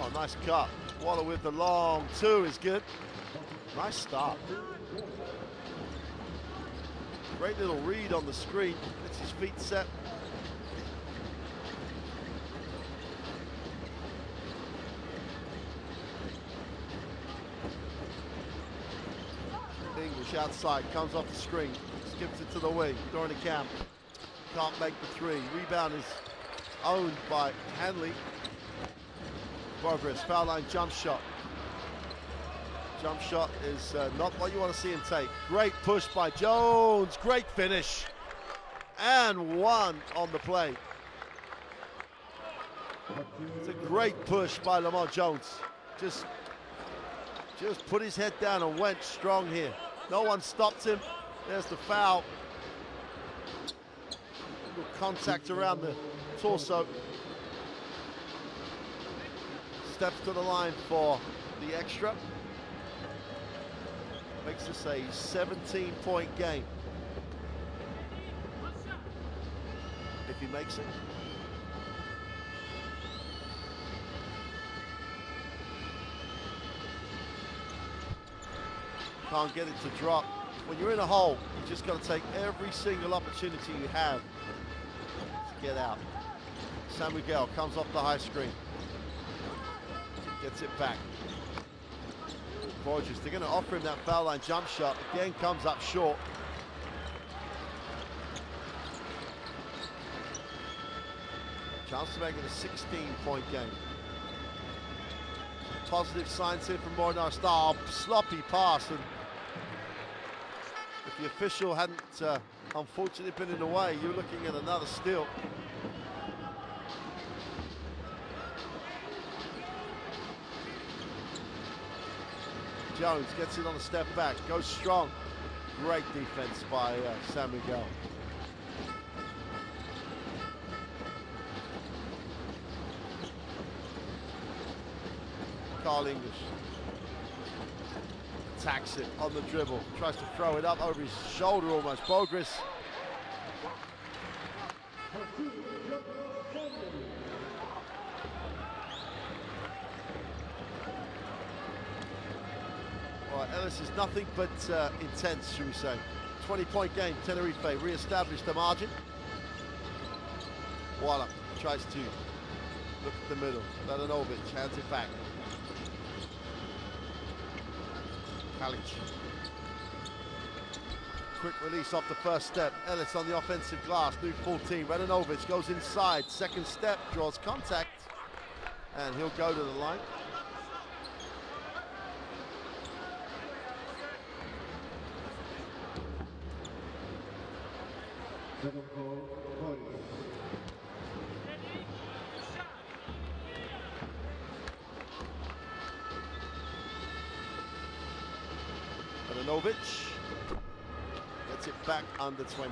Oh, nice cut. Waller with the long 2 is good. Nice start. Great little read on the screen. Gets his feet set. English outside, comes off the screen, skips it to the wing. Doran Camp can't make the 3. Rebound is owned by Hanley. Borgris, foul line jump shot. Jump shot is not what you want to see him take. Great push by Jones, great finish. And 1 on the play. It's a great push by Lamont Jones. Just put his head down and went strong here. No one stopped him. There's the foul. Little contact around the torso. Steps to the line for the extra. Makes this a 17-point game. If he makes it. Can't get it to drop. When you're in a hole, you just got to take every single opportunity you have to get out. San Miguel comes off the high screen. Gets it back. Borges, they're going to offer him that foul line jump shot. Again, comes up short. Chance to make it a 16-point game. Positive signs here from Mornar. Sloppy pass, and if the official hadn't unfortunately been in the way, you're looking at another steal. Jones gets it on a step back, goes strong. Great defense by San Miguel. Carl English attacks it on the dribble, tries to throw it up over his shoulder almost. Bogris. All right, Ellis is nothing but intense, should we say. 20-point game, Tenerife re-established the margin. Walla tries to look at the middle. Radanovic hands it back. Kalic. Quick release off the first step. Ellis on the offensive glass, new full team. Radanovic goes inside, second step, draws contact, and he'll go to the line. Radanovic gets it back under 20.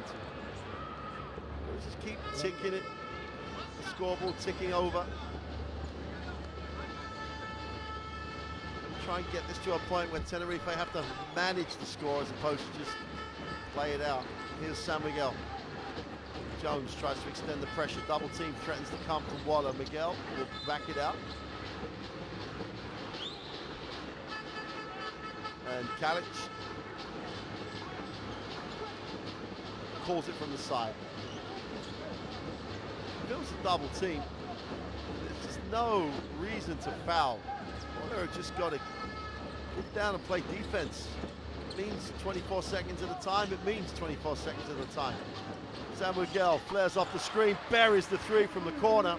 We'll just keep ticking it. The scoreboard ticking over. And try and get this to a point where Tenerife have to manage the score as opposed to just play it out. Here's San Miguel. Jones tries to extend the pressure. Double team threatens to come from Waller. Miguel will back it out. And Kalic calls it from the side. If it was a double team, there's just no reason to foul. Waller just got to get down and play defense. It means 24 seconds at a time. It means 24 seconds at a time. San Miguel flares off the screen, buries the three from the corner.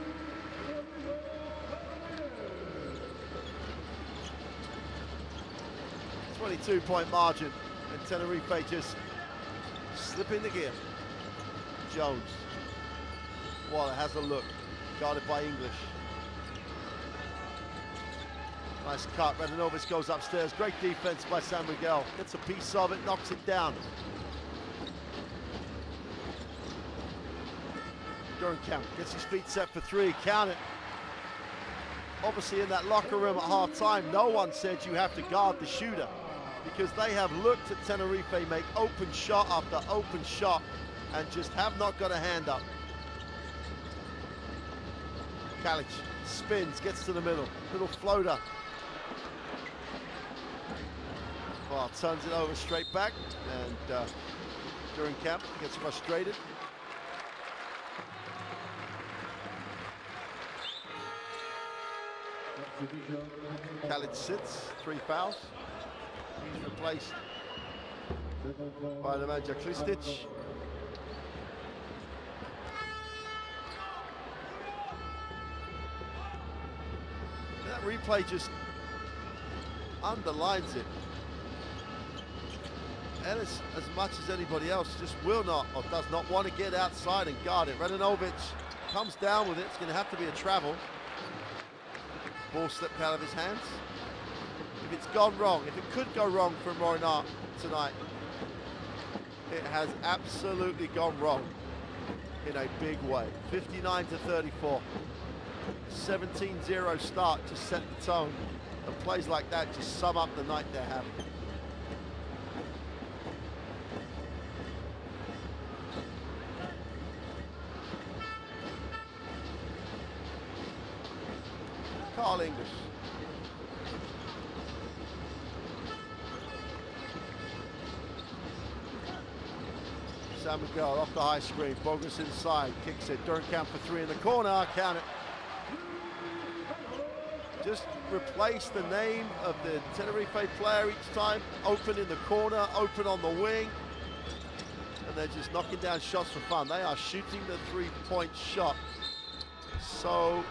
A 22-point margin, and Tenerife just slip into gear. Jones. Waller has a look, guarded by English. Nice cut. Radanovic goes upstairs. Great defense by San Miguel. Gets a piece of it, knocks it down. Count gets his feet set for three. Count it. Obviously, in that locker room at half-time, no one said you have to guard the shooter, because they have looked at Tenerife make open shot after open shot and just have not got a hand up. Kalic spins, gets to the middle. Little floater. Well, turns it over straight back, and Camp gets frustrated. Kalic sits, 3 fouls. He's replaced by Nemanja Kristic. That replay just underlines it. Ellis, as much as anybody else, just will not or does not want to get outside and guard it. Radanovic comes down with it. It's going to have to be a travel. Ball slipped out of his hands. If it's gone wrong, if it could go wrong for Mornar tonight, it has absolutely gone wrong in a big way. 59-34. 17-0 start to set the tone. And plays like that just sum up the night they're having. Carl English. San Miguel off the high screen. Bogus inside. Kicks it. Camp for three in the corner. Count it. Just replace the name of the Tenerife player each time. Open in the corner. Open on the wing. And they're just knocking down shots for fun. They are shooting the three-point shot so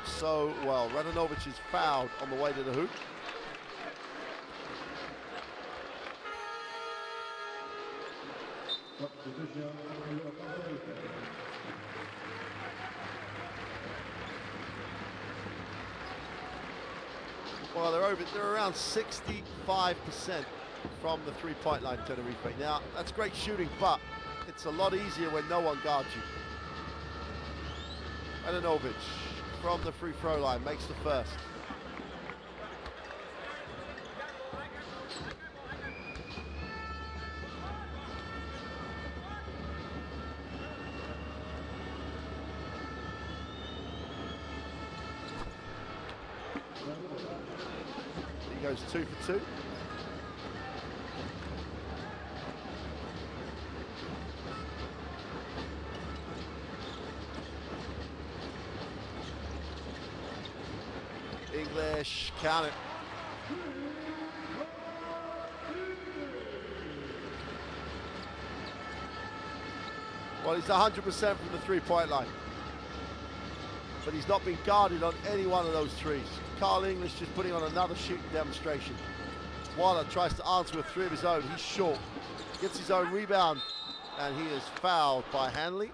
well. Radanovic is fouled on the way to the hoop. Well, they're around 65% from the three-point line, Tenerife. Now, that's great shooting, but it's a lot easier when no one guards you. Radanovic from the free throw line makes the first. He goes 2 for 2. English, count it. Well, he's 100% from the three-point line. But he's not been guarded on any one of those threes. Carl English just putting on another shooting demonstration. Waller tries to answer with three of his own. He's short. Gets his own rebound, and he is fouled by Hanley.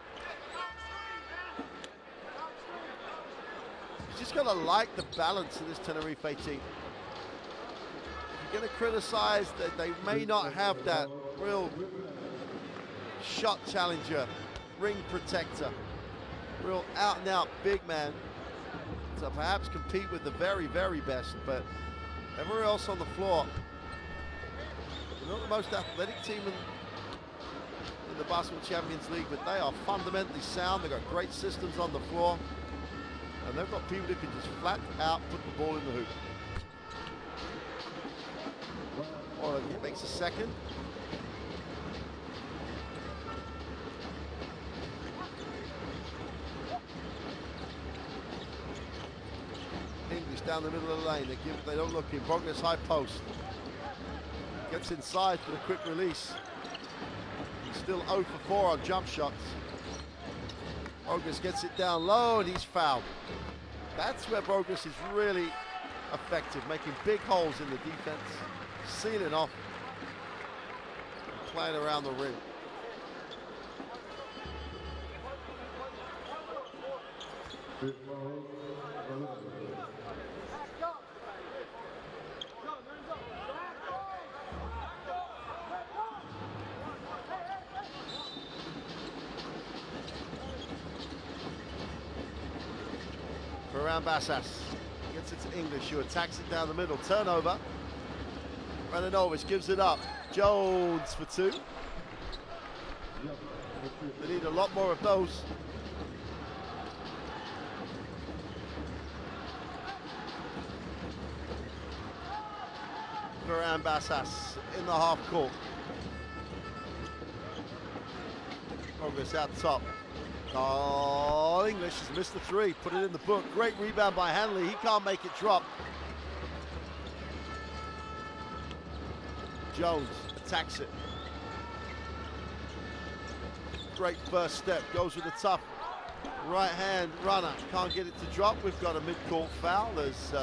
You just got to like the balance of this Tenerife team. If you're going to criticize that they may not have that real shot challenger, ring protector, real out-and-out big man to perhaps compete with the very, very best, but everywhere else on the floor, they're not the most athletic team in the Basketball Champions League, but they are fundamentally sound. They've got great systems on the floor, and they've got people who can just flat out put the ball in the hoop. Or he makes a second. English down the middle of the lane. They don't look in. Progress high post. Gets inside for the quick release. He's still 0 for 4 on jump shots. Progress gets it down low and he's fouled. That's where Progress is really effective, making big holes in the defense, sealing off, and playing around the rim. Around Bassas, gets it to English, who attacks it down the middle. Turnover. Radanovic gives it up. Jones for 2. They need a lot more of those. Around Bassas in the half court. Progress out top. Oh, English has missed the 3, put it in the book. Great rebound by Hanley, he can't make it drop. Jones attacks it. Great first step, goes with a tough right hand runner. Can't get it to drop, we've got a mid-court foul as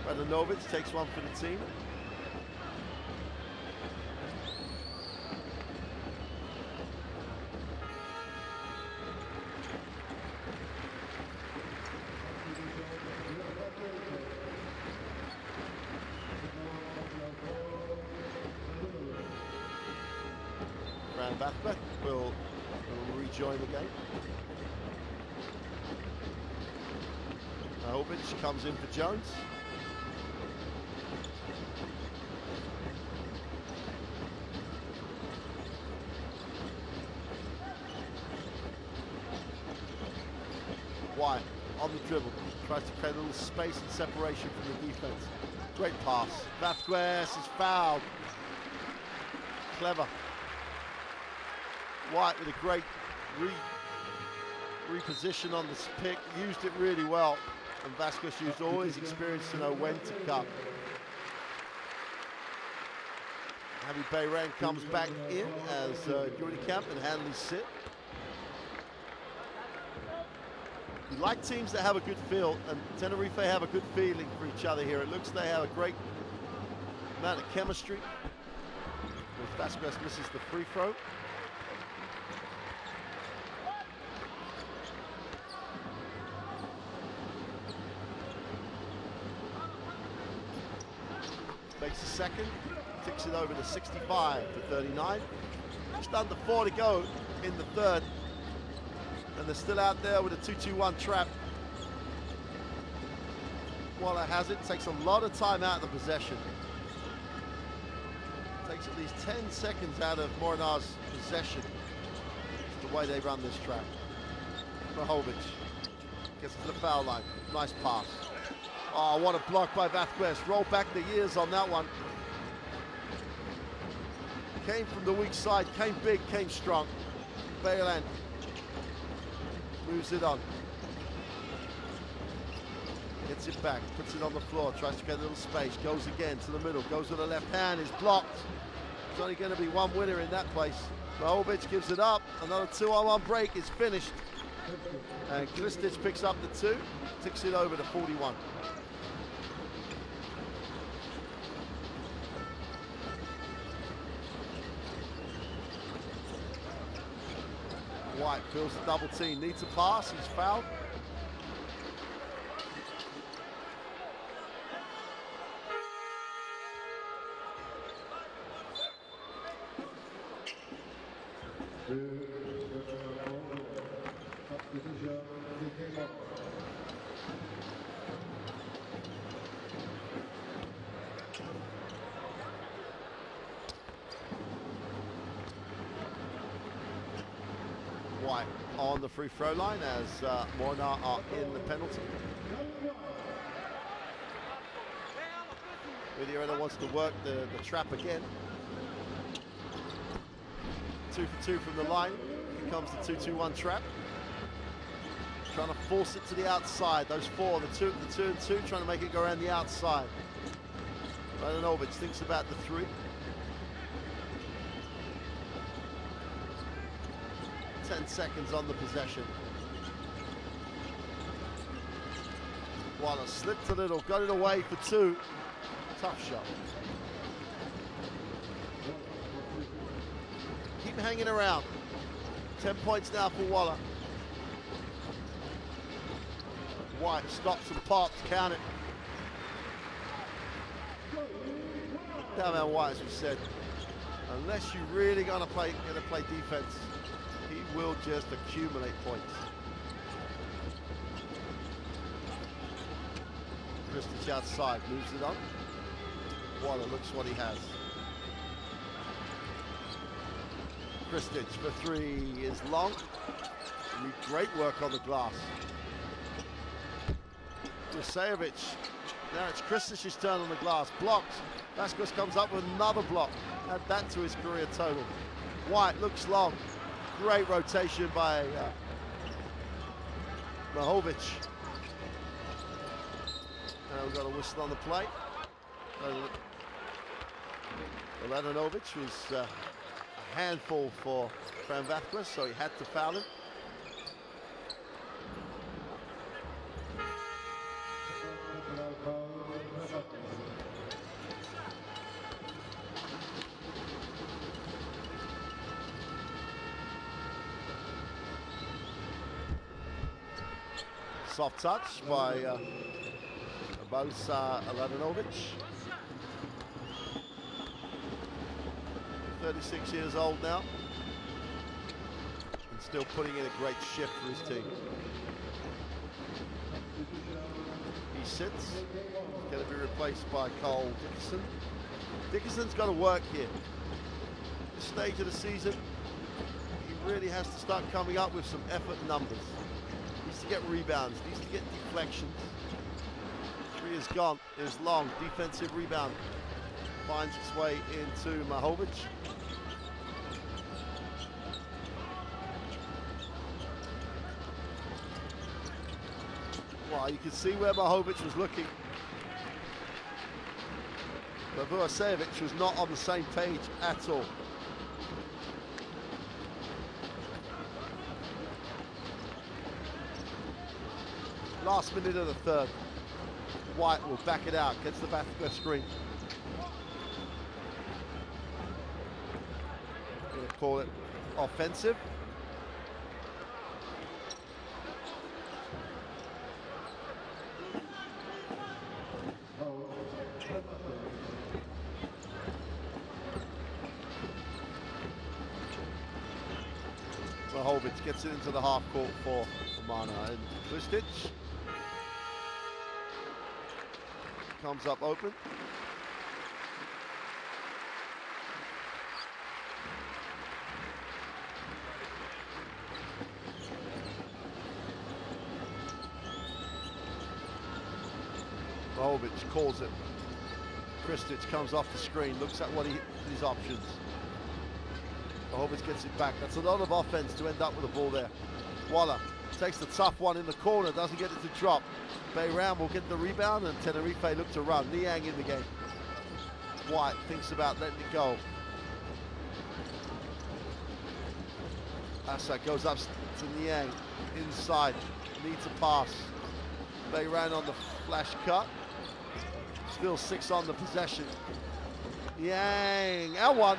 Radanovic takes one for the team. Bathbeck will rejoin the game. Mahovic comes in for Jones. Wyatt on the dribble, tries to create a little space and separation from the defense. Great pass. Vasquez is fouled. Clever. White with a great reposition on this pick, used it really well, and Vasquez used all his experience to know when to cut. Javi Bayran comes back in as Camp and Hanley sit. You like teams that have a good feel, and Tenerife have a good feeling for each other here. It looks they have a great amount of chemistry. Vasquez misses the free throw. Makes a second, ticks it over to 65-39. Just under 4 to go in the third. And they're still out there with a 2-2-1 trap. Waller has it, takes a lot of time out of the possession. Takes at least 10 seconds out of Mornar's possession, the way they run this trap. Mahovic gets to the foul line. Nice pass. Oh, what a block by Vasquez. Roll back the years on that one. Came from the weak side, came big, came strong. Bayland moves it on. Gets it back, puts it on the floor, tries to get a little space, goes again to the middle, goes with the left hand, is blocked. There's only going to be one winner in that place. Mahovic gives it up, another 2-on-1 break is finished. And Kristic picks up the 2, ticks it over to 41. White feels the double team, needs a pass, he's fouled. White on the free throw line as Mornar are in the penalty. Iberostar wants to work the trap again. 2 for 2 from the line. Here comes the 2-2-1 trap. Trying to force it to the outside. Those 4, the 2 and 2, trying to make it go around the outside. Radanovic thinks about the 3. 10 seconds on the possession. Waller slipped a little, got it away for 2. Tough shot. Keep hanging around. 10 points now for Waller. White stops and pops, count it. Down White, as we said, unless you're really gonna play defense, he will just accumulate points. Kristic outside, moves it on. Waller looks what he has. Kristic for 3 is long. Great work on the glass. Vucevic. Now it's Kristic's turn on the glass. Blocked. Vasquez comes up with another block. Add that to his career total. White looks long. Great rotation by Mahovic. Now we've got a whistle on the play. Radanovic was a handful for Fran Vasquez, so he had to foul him. Soft touch by Radanovic. 36 years old now, and still putting in a great shift for his team. He sits, going to be replaced by Cole Dickerson. Dickerson's got to work here. This stage of the season, he really has to start coming up with some effort numbers. Needs to get rebounds, needs to get deflections. 3 is gone, it was long, defensive rebound. Finds its way into Mahovic. Well, you can see where Mahovic was looking. But Vucevic was not on the same page at all. Last minute of the third. White will back it out, gets the back screen. Gonna call it offensive. Vlahovic gets it into the half court for Mornar, and Krstic comes up open. Vlahovic calls it. Krstic comes off the screen, looks at what his options. Vlahovic gets it back. That's a lot of offense to end up with the ball there. Waller takes the tough one in the corner, doesn't get it to drop. Bayram will get the rebound, and Tenerife look to run. Niang in the game. White thinks about letting it go. Asa goes up to Niang, inside, needs a pass. Bayram on the flash cut. Still 6 on the possession. Niang, and one.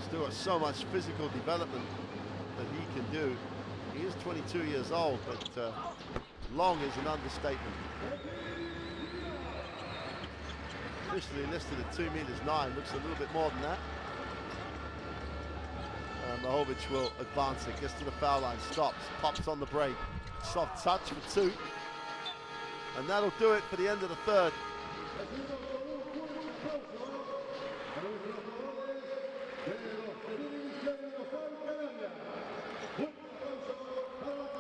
Still got so much physical development that he can do. He is 22 years old, but long is an understatement. Officially listed at 2 meters 9, looks a little bit more than that. Vlahovic will advance it, gets to the foul line, stops, pops on the break. Soft touch for 2. And that'll do it for the end of the third.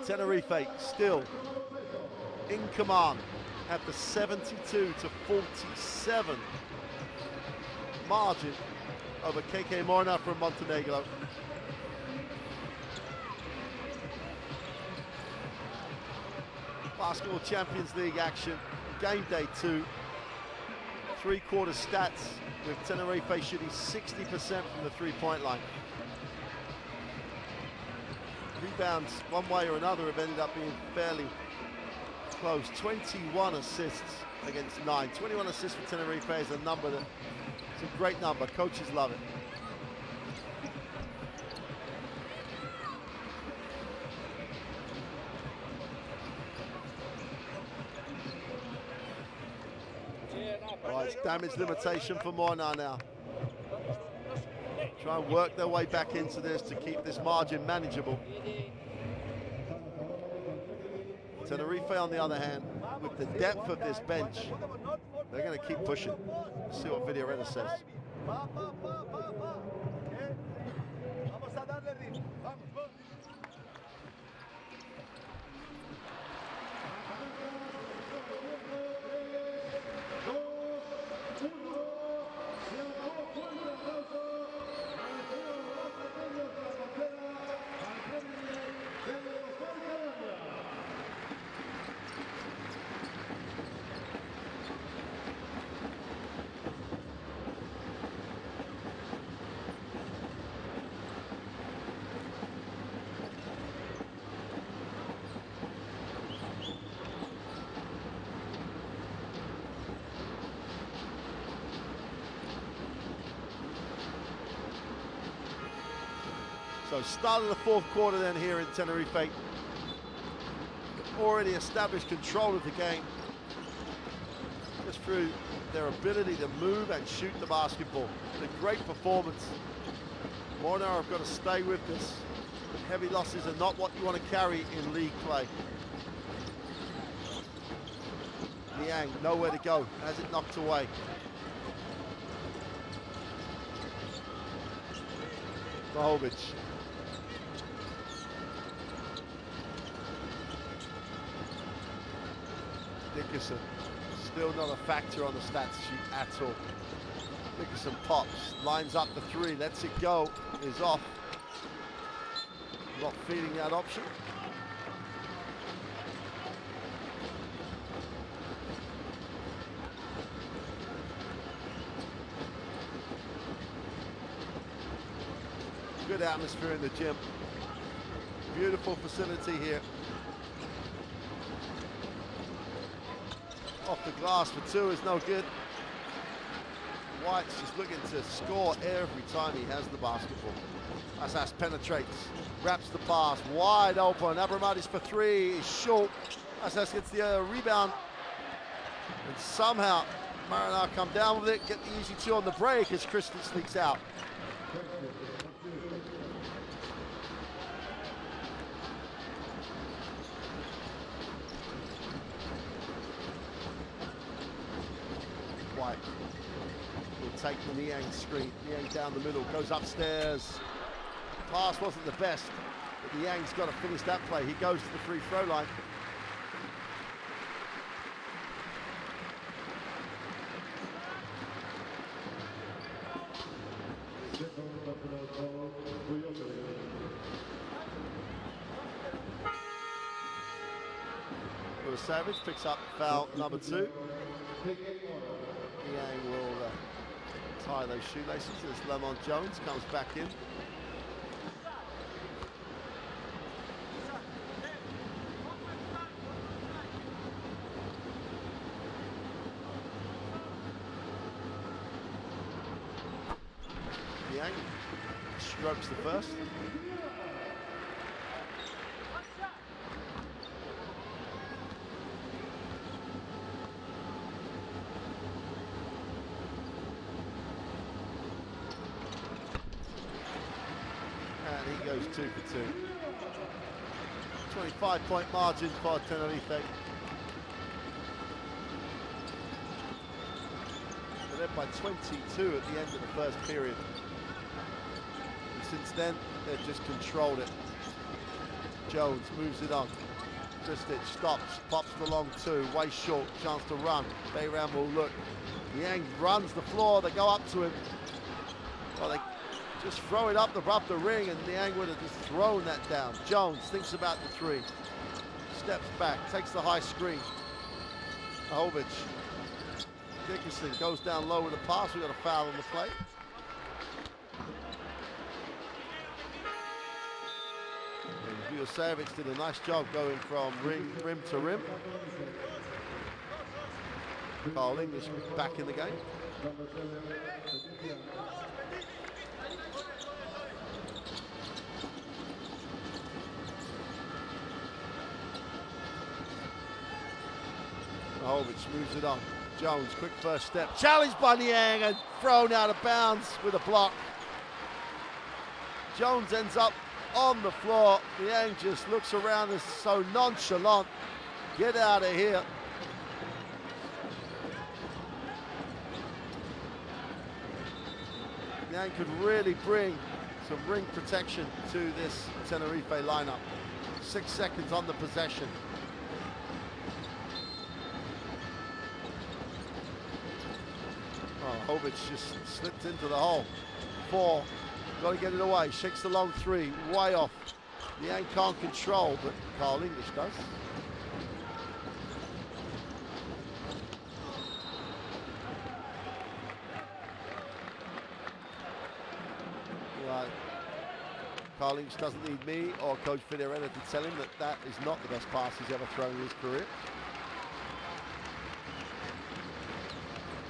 Tenerife still in command at the 72-47 margin over KK Mornar from Montenegro. Basketball Champions League action, game day 2. 3-quarter stats with Tenerife shooting 60% from the 3-point line. Rebounds, one way or another, have ended up being fairly close. 21 assists against 9. 21 assists for Tenerife is a number that, it's a great number. Coaches love it. Right, it's damage limitation for Mornar now. Try and work their way back into this to keep this margin manageable. Tenerife, on the other hand, with the depth of this bench, they're going to keep pushing. Let's see what Video Reda says. So start of the 4th quarter then here in Tenerife. They've already established control of the game just through their ability to move and shoot the basketball. A great performance. Mornar have got to stay with this. Heavy losses are not what you want to carry in league play. Niang, nowhere to go, has it knocked away. Vlahovic. Dickerson, still not a factor on the stats sheet at all. Nickerson pops, lines up the three, lets it go, is off. Not feeding that option. Good atmosphere in the gym. Beautiful facility here. Off the glass for two is no good. White's just looking to score every time he has the basketball. Asas penetrates, wraps the pass, wide open. Abramadis for three, is short. Asas gets the rebound. And somehow Mornar come down with it, get the easy two on the break as Christie sneaks out. White will take the Niang screen. Niang down the middle, goes upstairs. Pass wasn't the best, but Niang's got to finish that play. He goes to the free throw line. Savage picks up foul number two. Niang will tie those shoelaces as Lamont Jones comes back in. Niang strokes the first. Goes 2 for 2. 25-point margin for Tenerife. They're led by 22 at the end of the first period. And since then, they've just controlled it. Jones moves it on. Kristic stops, pops the long two, way short, chance to run. Bayram will look. Niang runs the floor, they go up to him. Well, they just throw it up above the ring, and Niang would have just thrown that down. Jones thinks about the three. Steps back, takes the high screen. Mahovic. Dickinson goes down low with a pass. We got a foul on the play. And Iberostar did a nice job going from rim to rim. Carl English back in the game. Mahovic moves it on. Jones, quick first step. Challenged by Niang and thrown out of bounds with a block. Jones ends up on the floor. Niang just looks around and so nonchalant. Get out of here. Niang could really bring some ring protection to this Tenerife lineup. 6 seconds on the possession. Oh, Hovic just slipped into the hole. 4, got to get it away. Shakes the long three, way off. Niang can't control, but Carl English does. Right. Carl English doesn't need me or Coach Figueroa to tell him that that is not the best pass he's ever thrown in his career.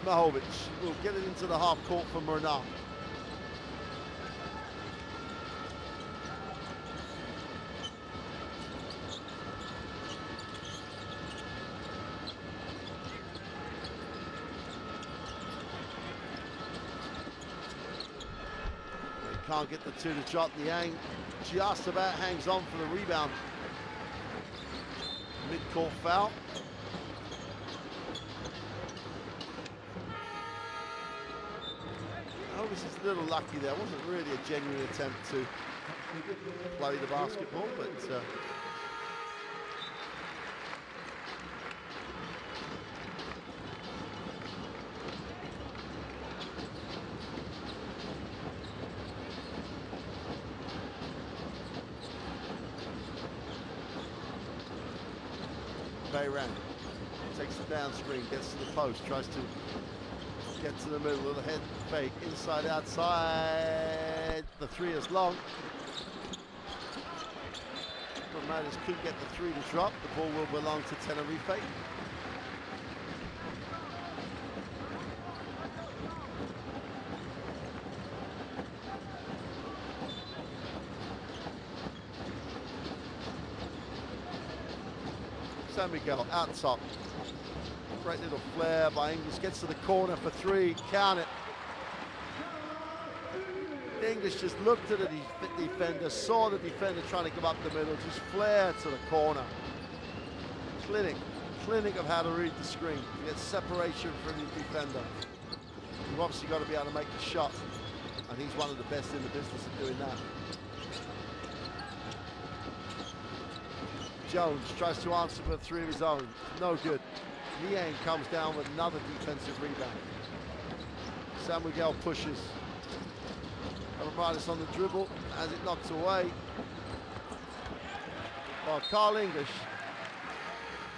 Mahovic will get it into the half court for Mornar. They can't get the two to drop. Niang just about hangs on for the rebound. Mid-court foul. This is a little lucky there. It wasn't really a genuine attempt to play the basketball, but Bayram takes the down screen, gets to the post, tries to get to the middle of the head fake, inside, outside. The three is long. Mornar couldn't get the three to drop. The ball will belong to Tenerife. San Miguel out top. Great little flare by English, gets to the corner for three, count it. English just looked at the defender, saw the defender trying to come up the middle, just flared to the corner. Clinic of how to read the screen, to get separation from the defender. You've obviously got to be able to make the shot, and he's one of the best in the business of doing that. Jones tries to answer for three of his own, no good. Niang comes down with another defensive rebound. San Miguel pushes. Iberostar on the dribble as it knocks away. Well, Carl English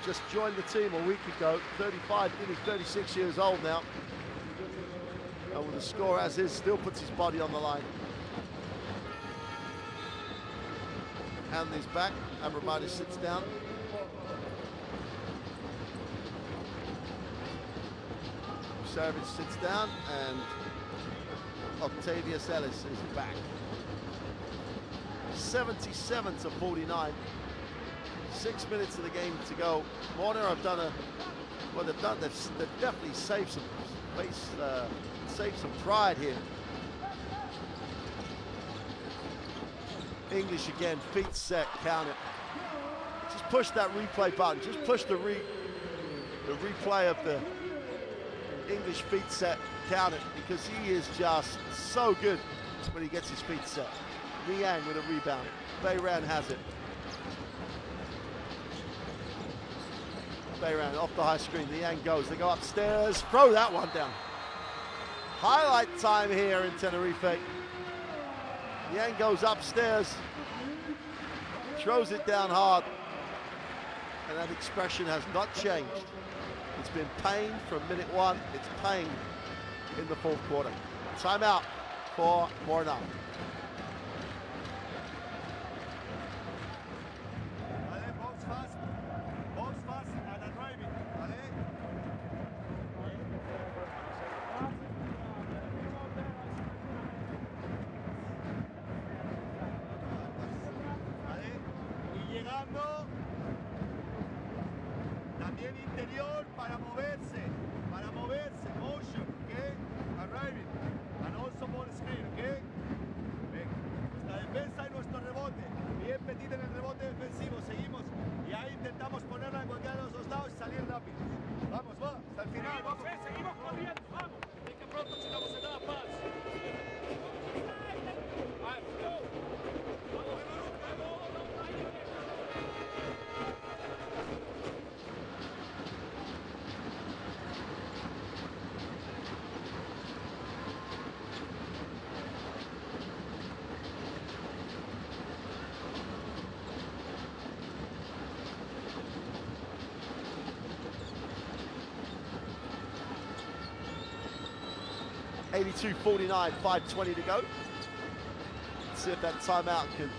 just joined the team a week ago, 35, nearly 36 years old now. And with the score as is, still puts his body on the line. Hand is back, Iberostar sits down. Savage sits down, and Octavius Ellis is back. 77-49. 6 minutes of the game to go. Mornar have done they've definitely saved some face, saved some pride here. English again, feet set, count it. Just push that replay button. Just push the replay of the English feet set, count it, because he is just so good when he gets his feet set. Niang with a rebound. Bayram has it. Bayram off the high screen. Niang goes. They go upstairs. Throw that one down. Highlight time here in Tenerife. Niang goes upstairs. Throws it down hard. And that expression has not changed. It's been pain from minute one. It's pain in the fourth quarter. Timeout for Mornar. Box fast and arriving. Y llegando. También interior para moverse, motion, okay? Arriving, and also ball screen, okay? Venga, nuestra defensa y nuestro rebote, bien Petit en el rebote defensivo, seguimos, y ahí intentamos ponerla en cualquiera de los dos lados y salir rápido. Vamos, va, hasta el final, vamos. Seguimos corriendo, vamos, y que pronto estamos en la paz. $82-49, 5:20 to go. Let's see if that timeout can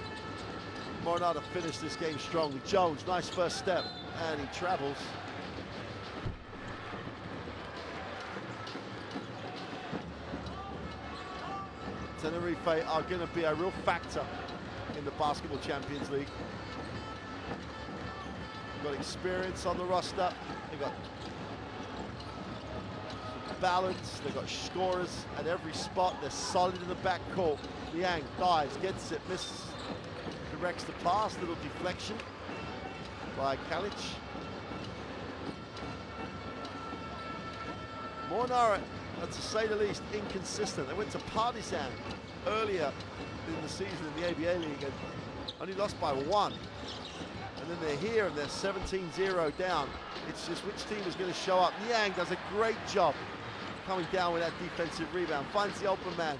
Mornar to finish this game strongly. Jones, nice first step, and he travels. Tenerife are going to be a real factor in the Basketball Champions League. They've got experience on the roster. They've got balance, they've got scorers at every spot. They're solid in the backcourt. Niang dives, gets it, misses, directs the pass, little deflection by Kalic. Mornar, to say the least, inconsistent. They went to Partizan earlier in the season in the ABA League and only lost by 1. And then they're here and they're 17-0 down. It's just which team is going to show up. Niang does a great job coming down with that defensive rebound, finds the open man.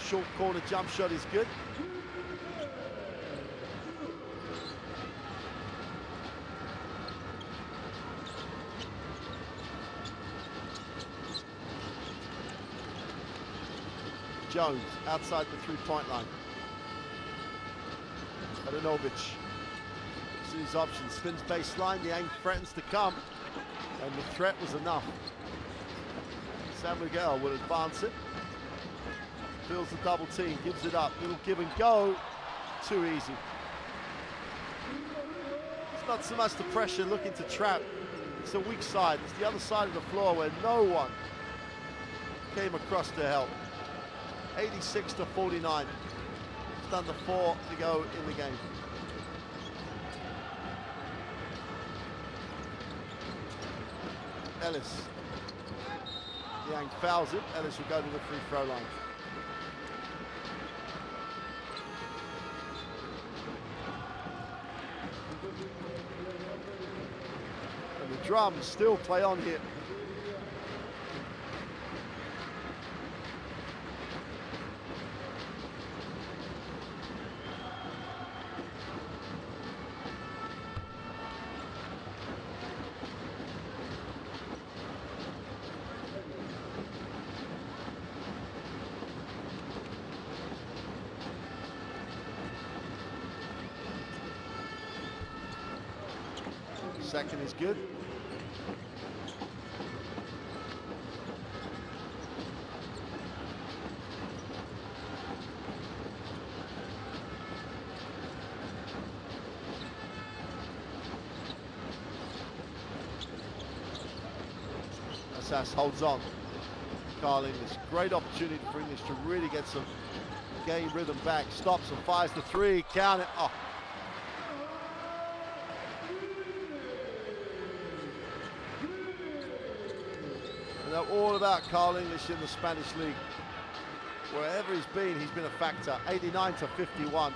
Short corner jump shot is good. Jones outside the three-point line. Adanovic sees his options, spins baseline, Yang threatens to come, and the threat was enough. San Miguel will advance it. Feels the double team, gives it up, little give and go, too easy. It's not so much the pressure looking to trap, it's the weak side, it's the other side of the floor where no one came across to help. 86-49, just under 4 to go in the game. Ellis, Yang fouls it, Ellis will go to the free throw line. And the drums still play on here. Second is good. Assas holds on. Carl English, great opportunity for English to really get some game rhythm back. Stops and fires the three, count it. Oh. All about Carl English in the Spanish league. Wherever he's been a factor. 89-51.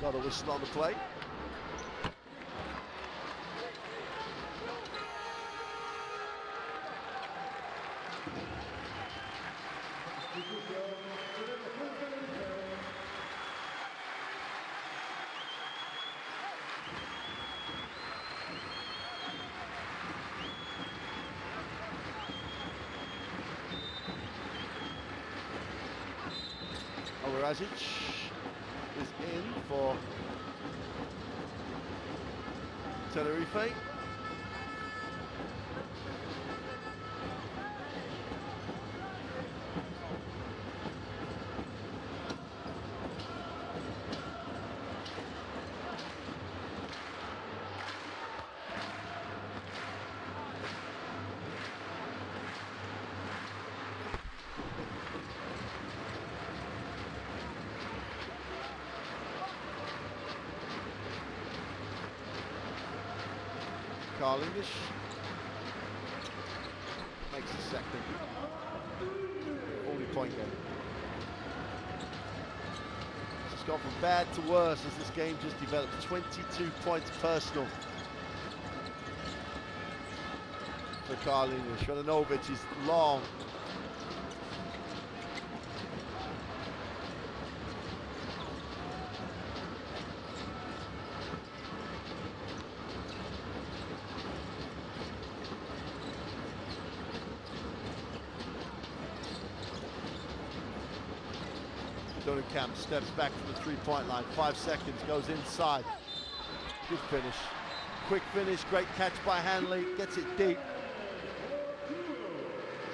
Got a whistle on the play. Razic is in for Tenerife. Carl English makes the second 40-point game. It's gone from bad to worse as this game just developed. 22 points personal for Carl English. Radanovic is long. Camp steps back to the three-point line. 5 seconds, goes inside. Good finish. Quick finish, great catch by Hanley. Gets it deep.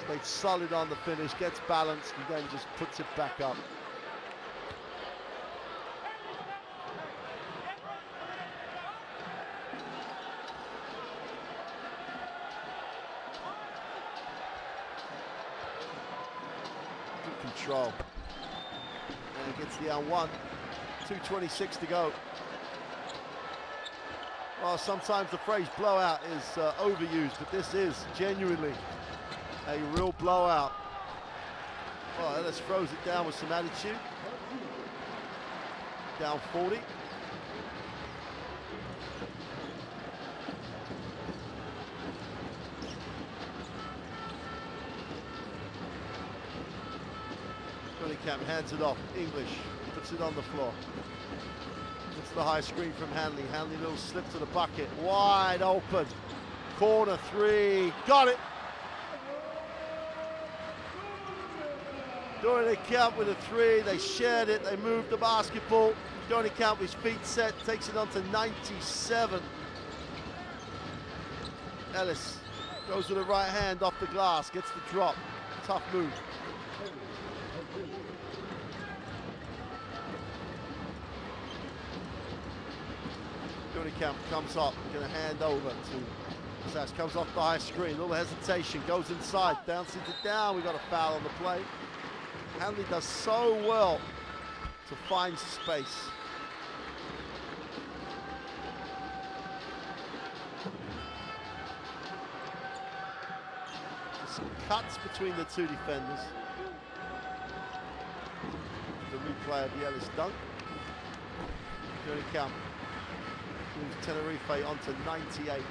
Stayed solid on the finish, gets balanced, and then just puts it back up. Good control. And gets the N1. 2:26 to go. Well, sometimes the phrase blowout is overused, but this is genuinely a real blowout. Well, Ellis throws it down with some attitude. Down 40. Johnny Camp hands it off. English puts it on the floor. It's the high screen from Hanley. Hanley, little slip to the bucket. Wide open. Corner three. Got it. Johnny Camp with a three. They shared it. They moved the basketball. Johnny Camp with his feet set. Takes it on to 97. Ellis goes with the right hand off the glass. Gets the drop. Tough move. Johnny Camp comes up, gonna hand over to Sass, comes off the high screen, little hesitation, goes inside, bounces it down, we got a foul on the play. Hanley does so well to find space. Some cuts between the two defenders. The replay of the Ellis dunk. Johnny Camp moves Tenerife on to 98.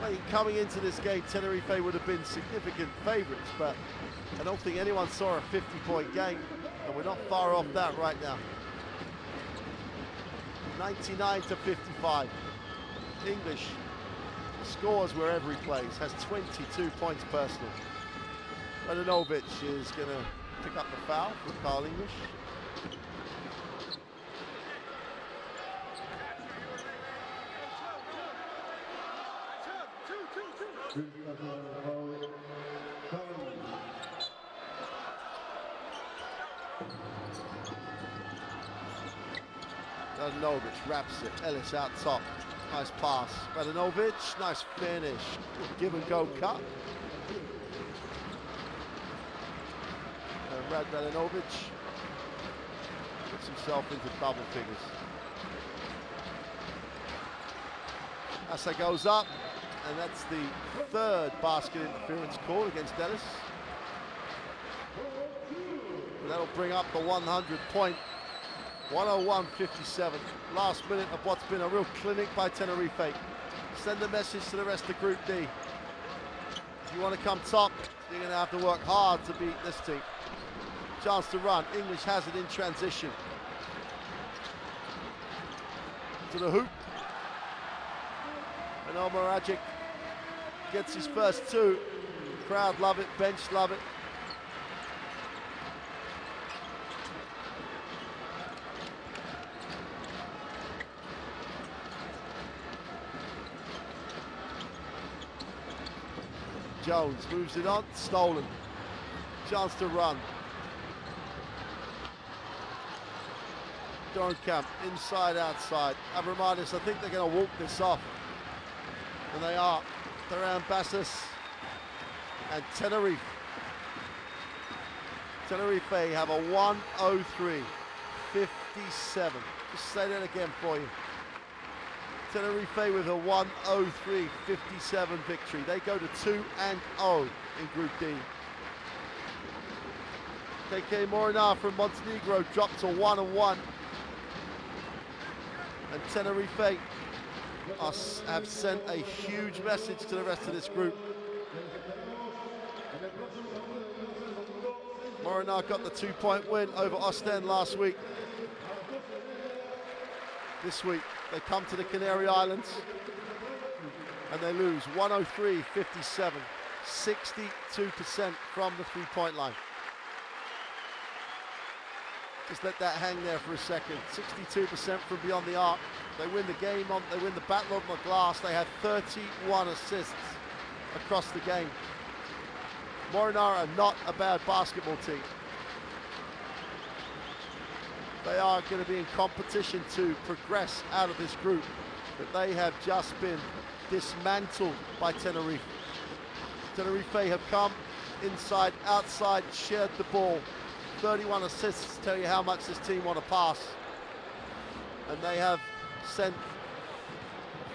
I think coming into this game, Tenerife would have been significant favourites, but I don't think anyone saw a 50-point game, and we're not far off that right now. 99 to 55. English scores wherever he plays, has 22 points personal. Radanovic is going to pick up the foul for Carl English. Radanovic wraps it. Ellis out top. Nice pass. Radanovic, nice finish. Give and go cut. And Radanovic puts himself into double figures. Asa goes up, and that's the third basket interference call against Ellis. And that'll bring up the 100-point. 101-57. Last minute of what's been a real clinic by Tenerife. Send a message to the rest of Group D. If you want to come top, you're going to have to work hard to beat this team. Chance to run. English has it in transition. To the hoop. And Omaragic gets his first two. Crowd love it, bench love it. Jones moves it on, stolen. Chance to run. Dornkamp, inside, outside. Abramadis, I think they're going to walk this off. And they are. Duran Bassis and Tenerife. Tenerife have a 103-57. Just say that again for you. Tenerife with a 103-57 victory. They go to 2-0 in Group D. KK Mornar from Montenegro dropped to 1-1. And Tenerife have sent a huge message to the rest of this group. Mornar got the 2-point win over Ostend last week. This week, they come to the Canary Islands and they lose 103-57, 62% from the three-point line. Just let that hang there for a second. 62% from beyond the arc. They win the game they win the battle on the glass. They have 31 assists across the game. Mornar are not a bad basketball team. They are going to be in competition to progress out of this group, but they have just been dismantled by Tenerife. Tenerife have come inside, outside, shared the ball. 31 assists tell you how much this team want to pass. And they have sent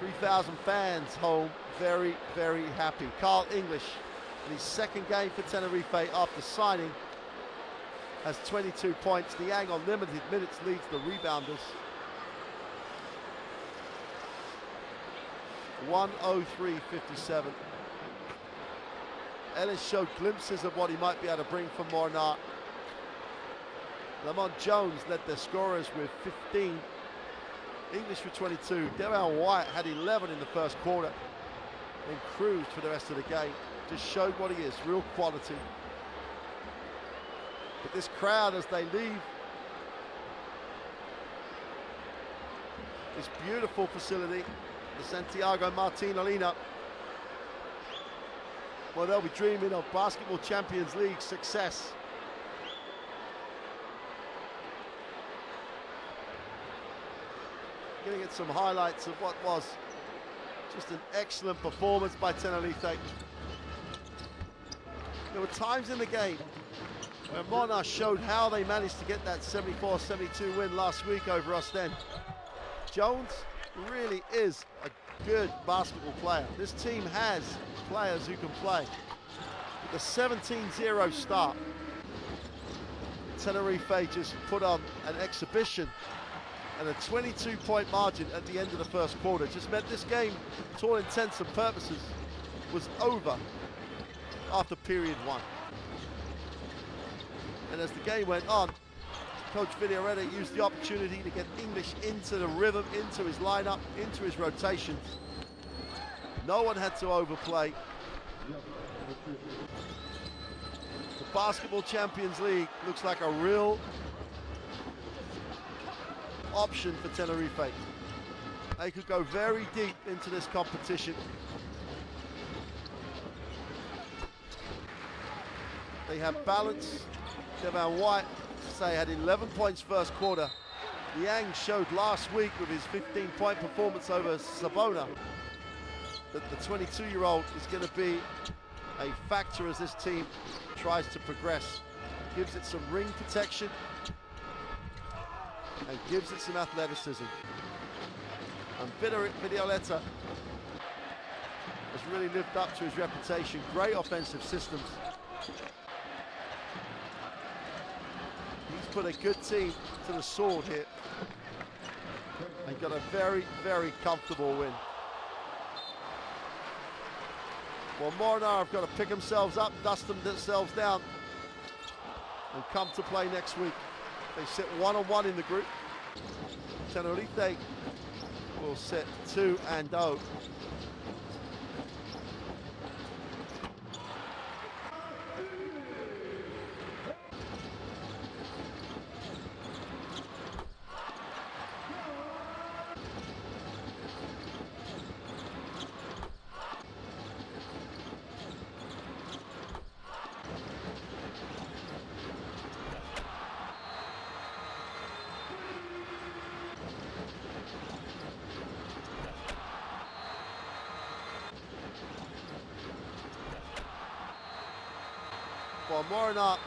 3,000 fans home very, very happy. Carl English, in his second game for Tenerife after signing, has 22 points. Niang on limited minutes leads the rebounders. 103-57. Ellis showed glimpses of what he might be able to bring from Mornar. Lamont Jones led their scorers with 15. English with 22. Devon White had 11 in the first quarter. Then cruised for the rest of the game. Just showed what he is, real quality. But this crowd, as they leave this beautiful facility, the Santiago Martín Arena, well, they'll be dreaming of Basketball Champions League success. Gonna get some highlights of what was just an excellent performance by Tenerife. There were times in the game where Mornar showed how they managed to get that 74-72 win last week over Ostend. Jones really is a good basketball player. This team has players who can play. The 17-0 start, Tenerife just put on an exhibition, and a 22-point margin at the end of the first quarter just meant this game, to all intents and purposes, was over after period one. And as the game went on, Coach Villareta used the opportunity to get English into the rhythm, into his lineup, into his rotations. No one had to overplay. The Basketball Champions League looks like a real option for Tenerife. They could go very deep into this competition. They have balance. Devon White, say, had 11 points first quarter. Liang showed last week with his 15-point performance over Sabona that the 22-year-old is going to be a factor as this team tries to progress. Gives it some ring protection and gives it some athleticism. And Violetta has really lived up to his reputation. Great offensive systems. He's put a good team to the sword here and got a very, very comfortable win. Well, Mornar have got to pick themselves up, dust themselves down, and come to play next week. They sit 1-1 in the group. Tenerife will sit 2-0. Well, Mornar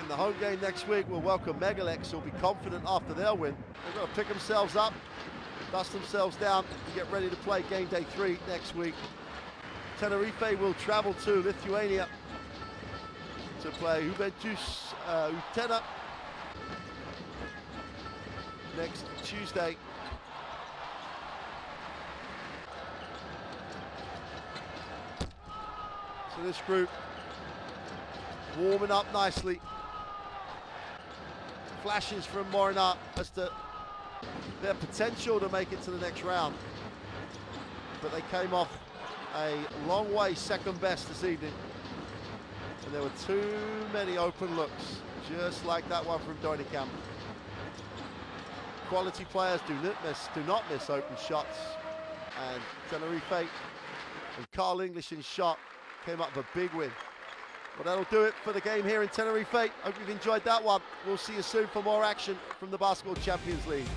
in the home game next week will welcome Megalex, who'll be confident after their win. They've got to pick themselves up, dust themselves down, and get ready to play game day 3 next week. Tenerife will travel to Lithuania to play Juventus Utena next Tuesday. So this group warming up nicely. Flashes from Mornar as to their potential to make it to the next round. But they came off a long way second best this evening. And there were too many open looks, just like that one from Doinekamp. Quality players do not miss open shots. And Tenerife and Carl English in shot came up with a big win. Well, that'll do it for the game here in Tenerife. Hope you've enjoyed that one. We'll see you soon for more action from the Basketball Champions League.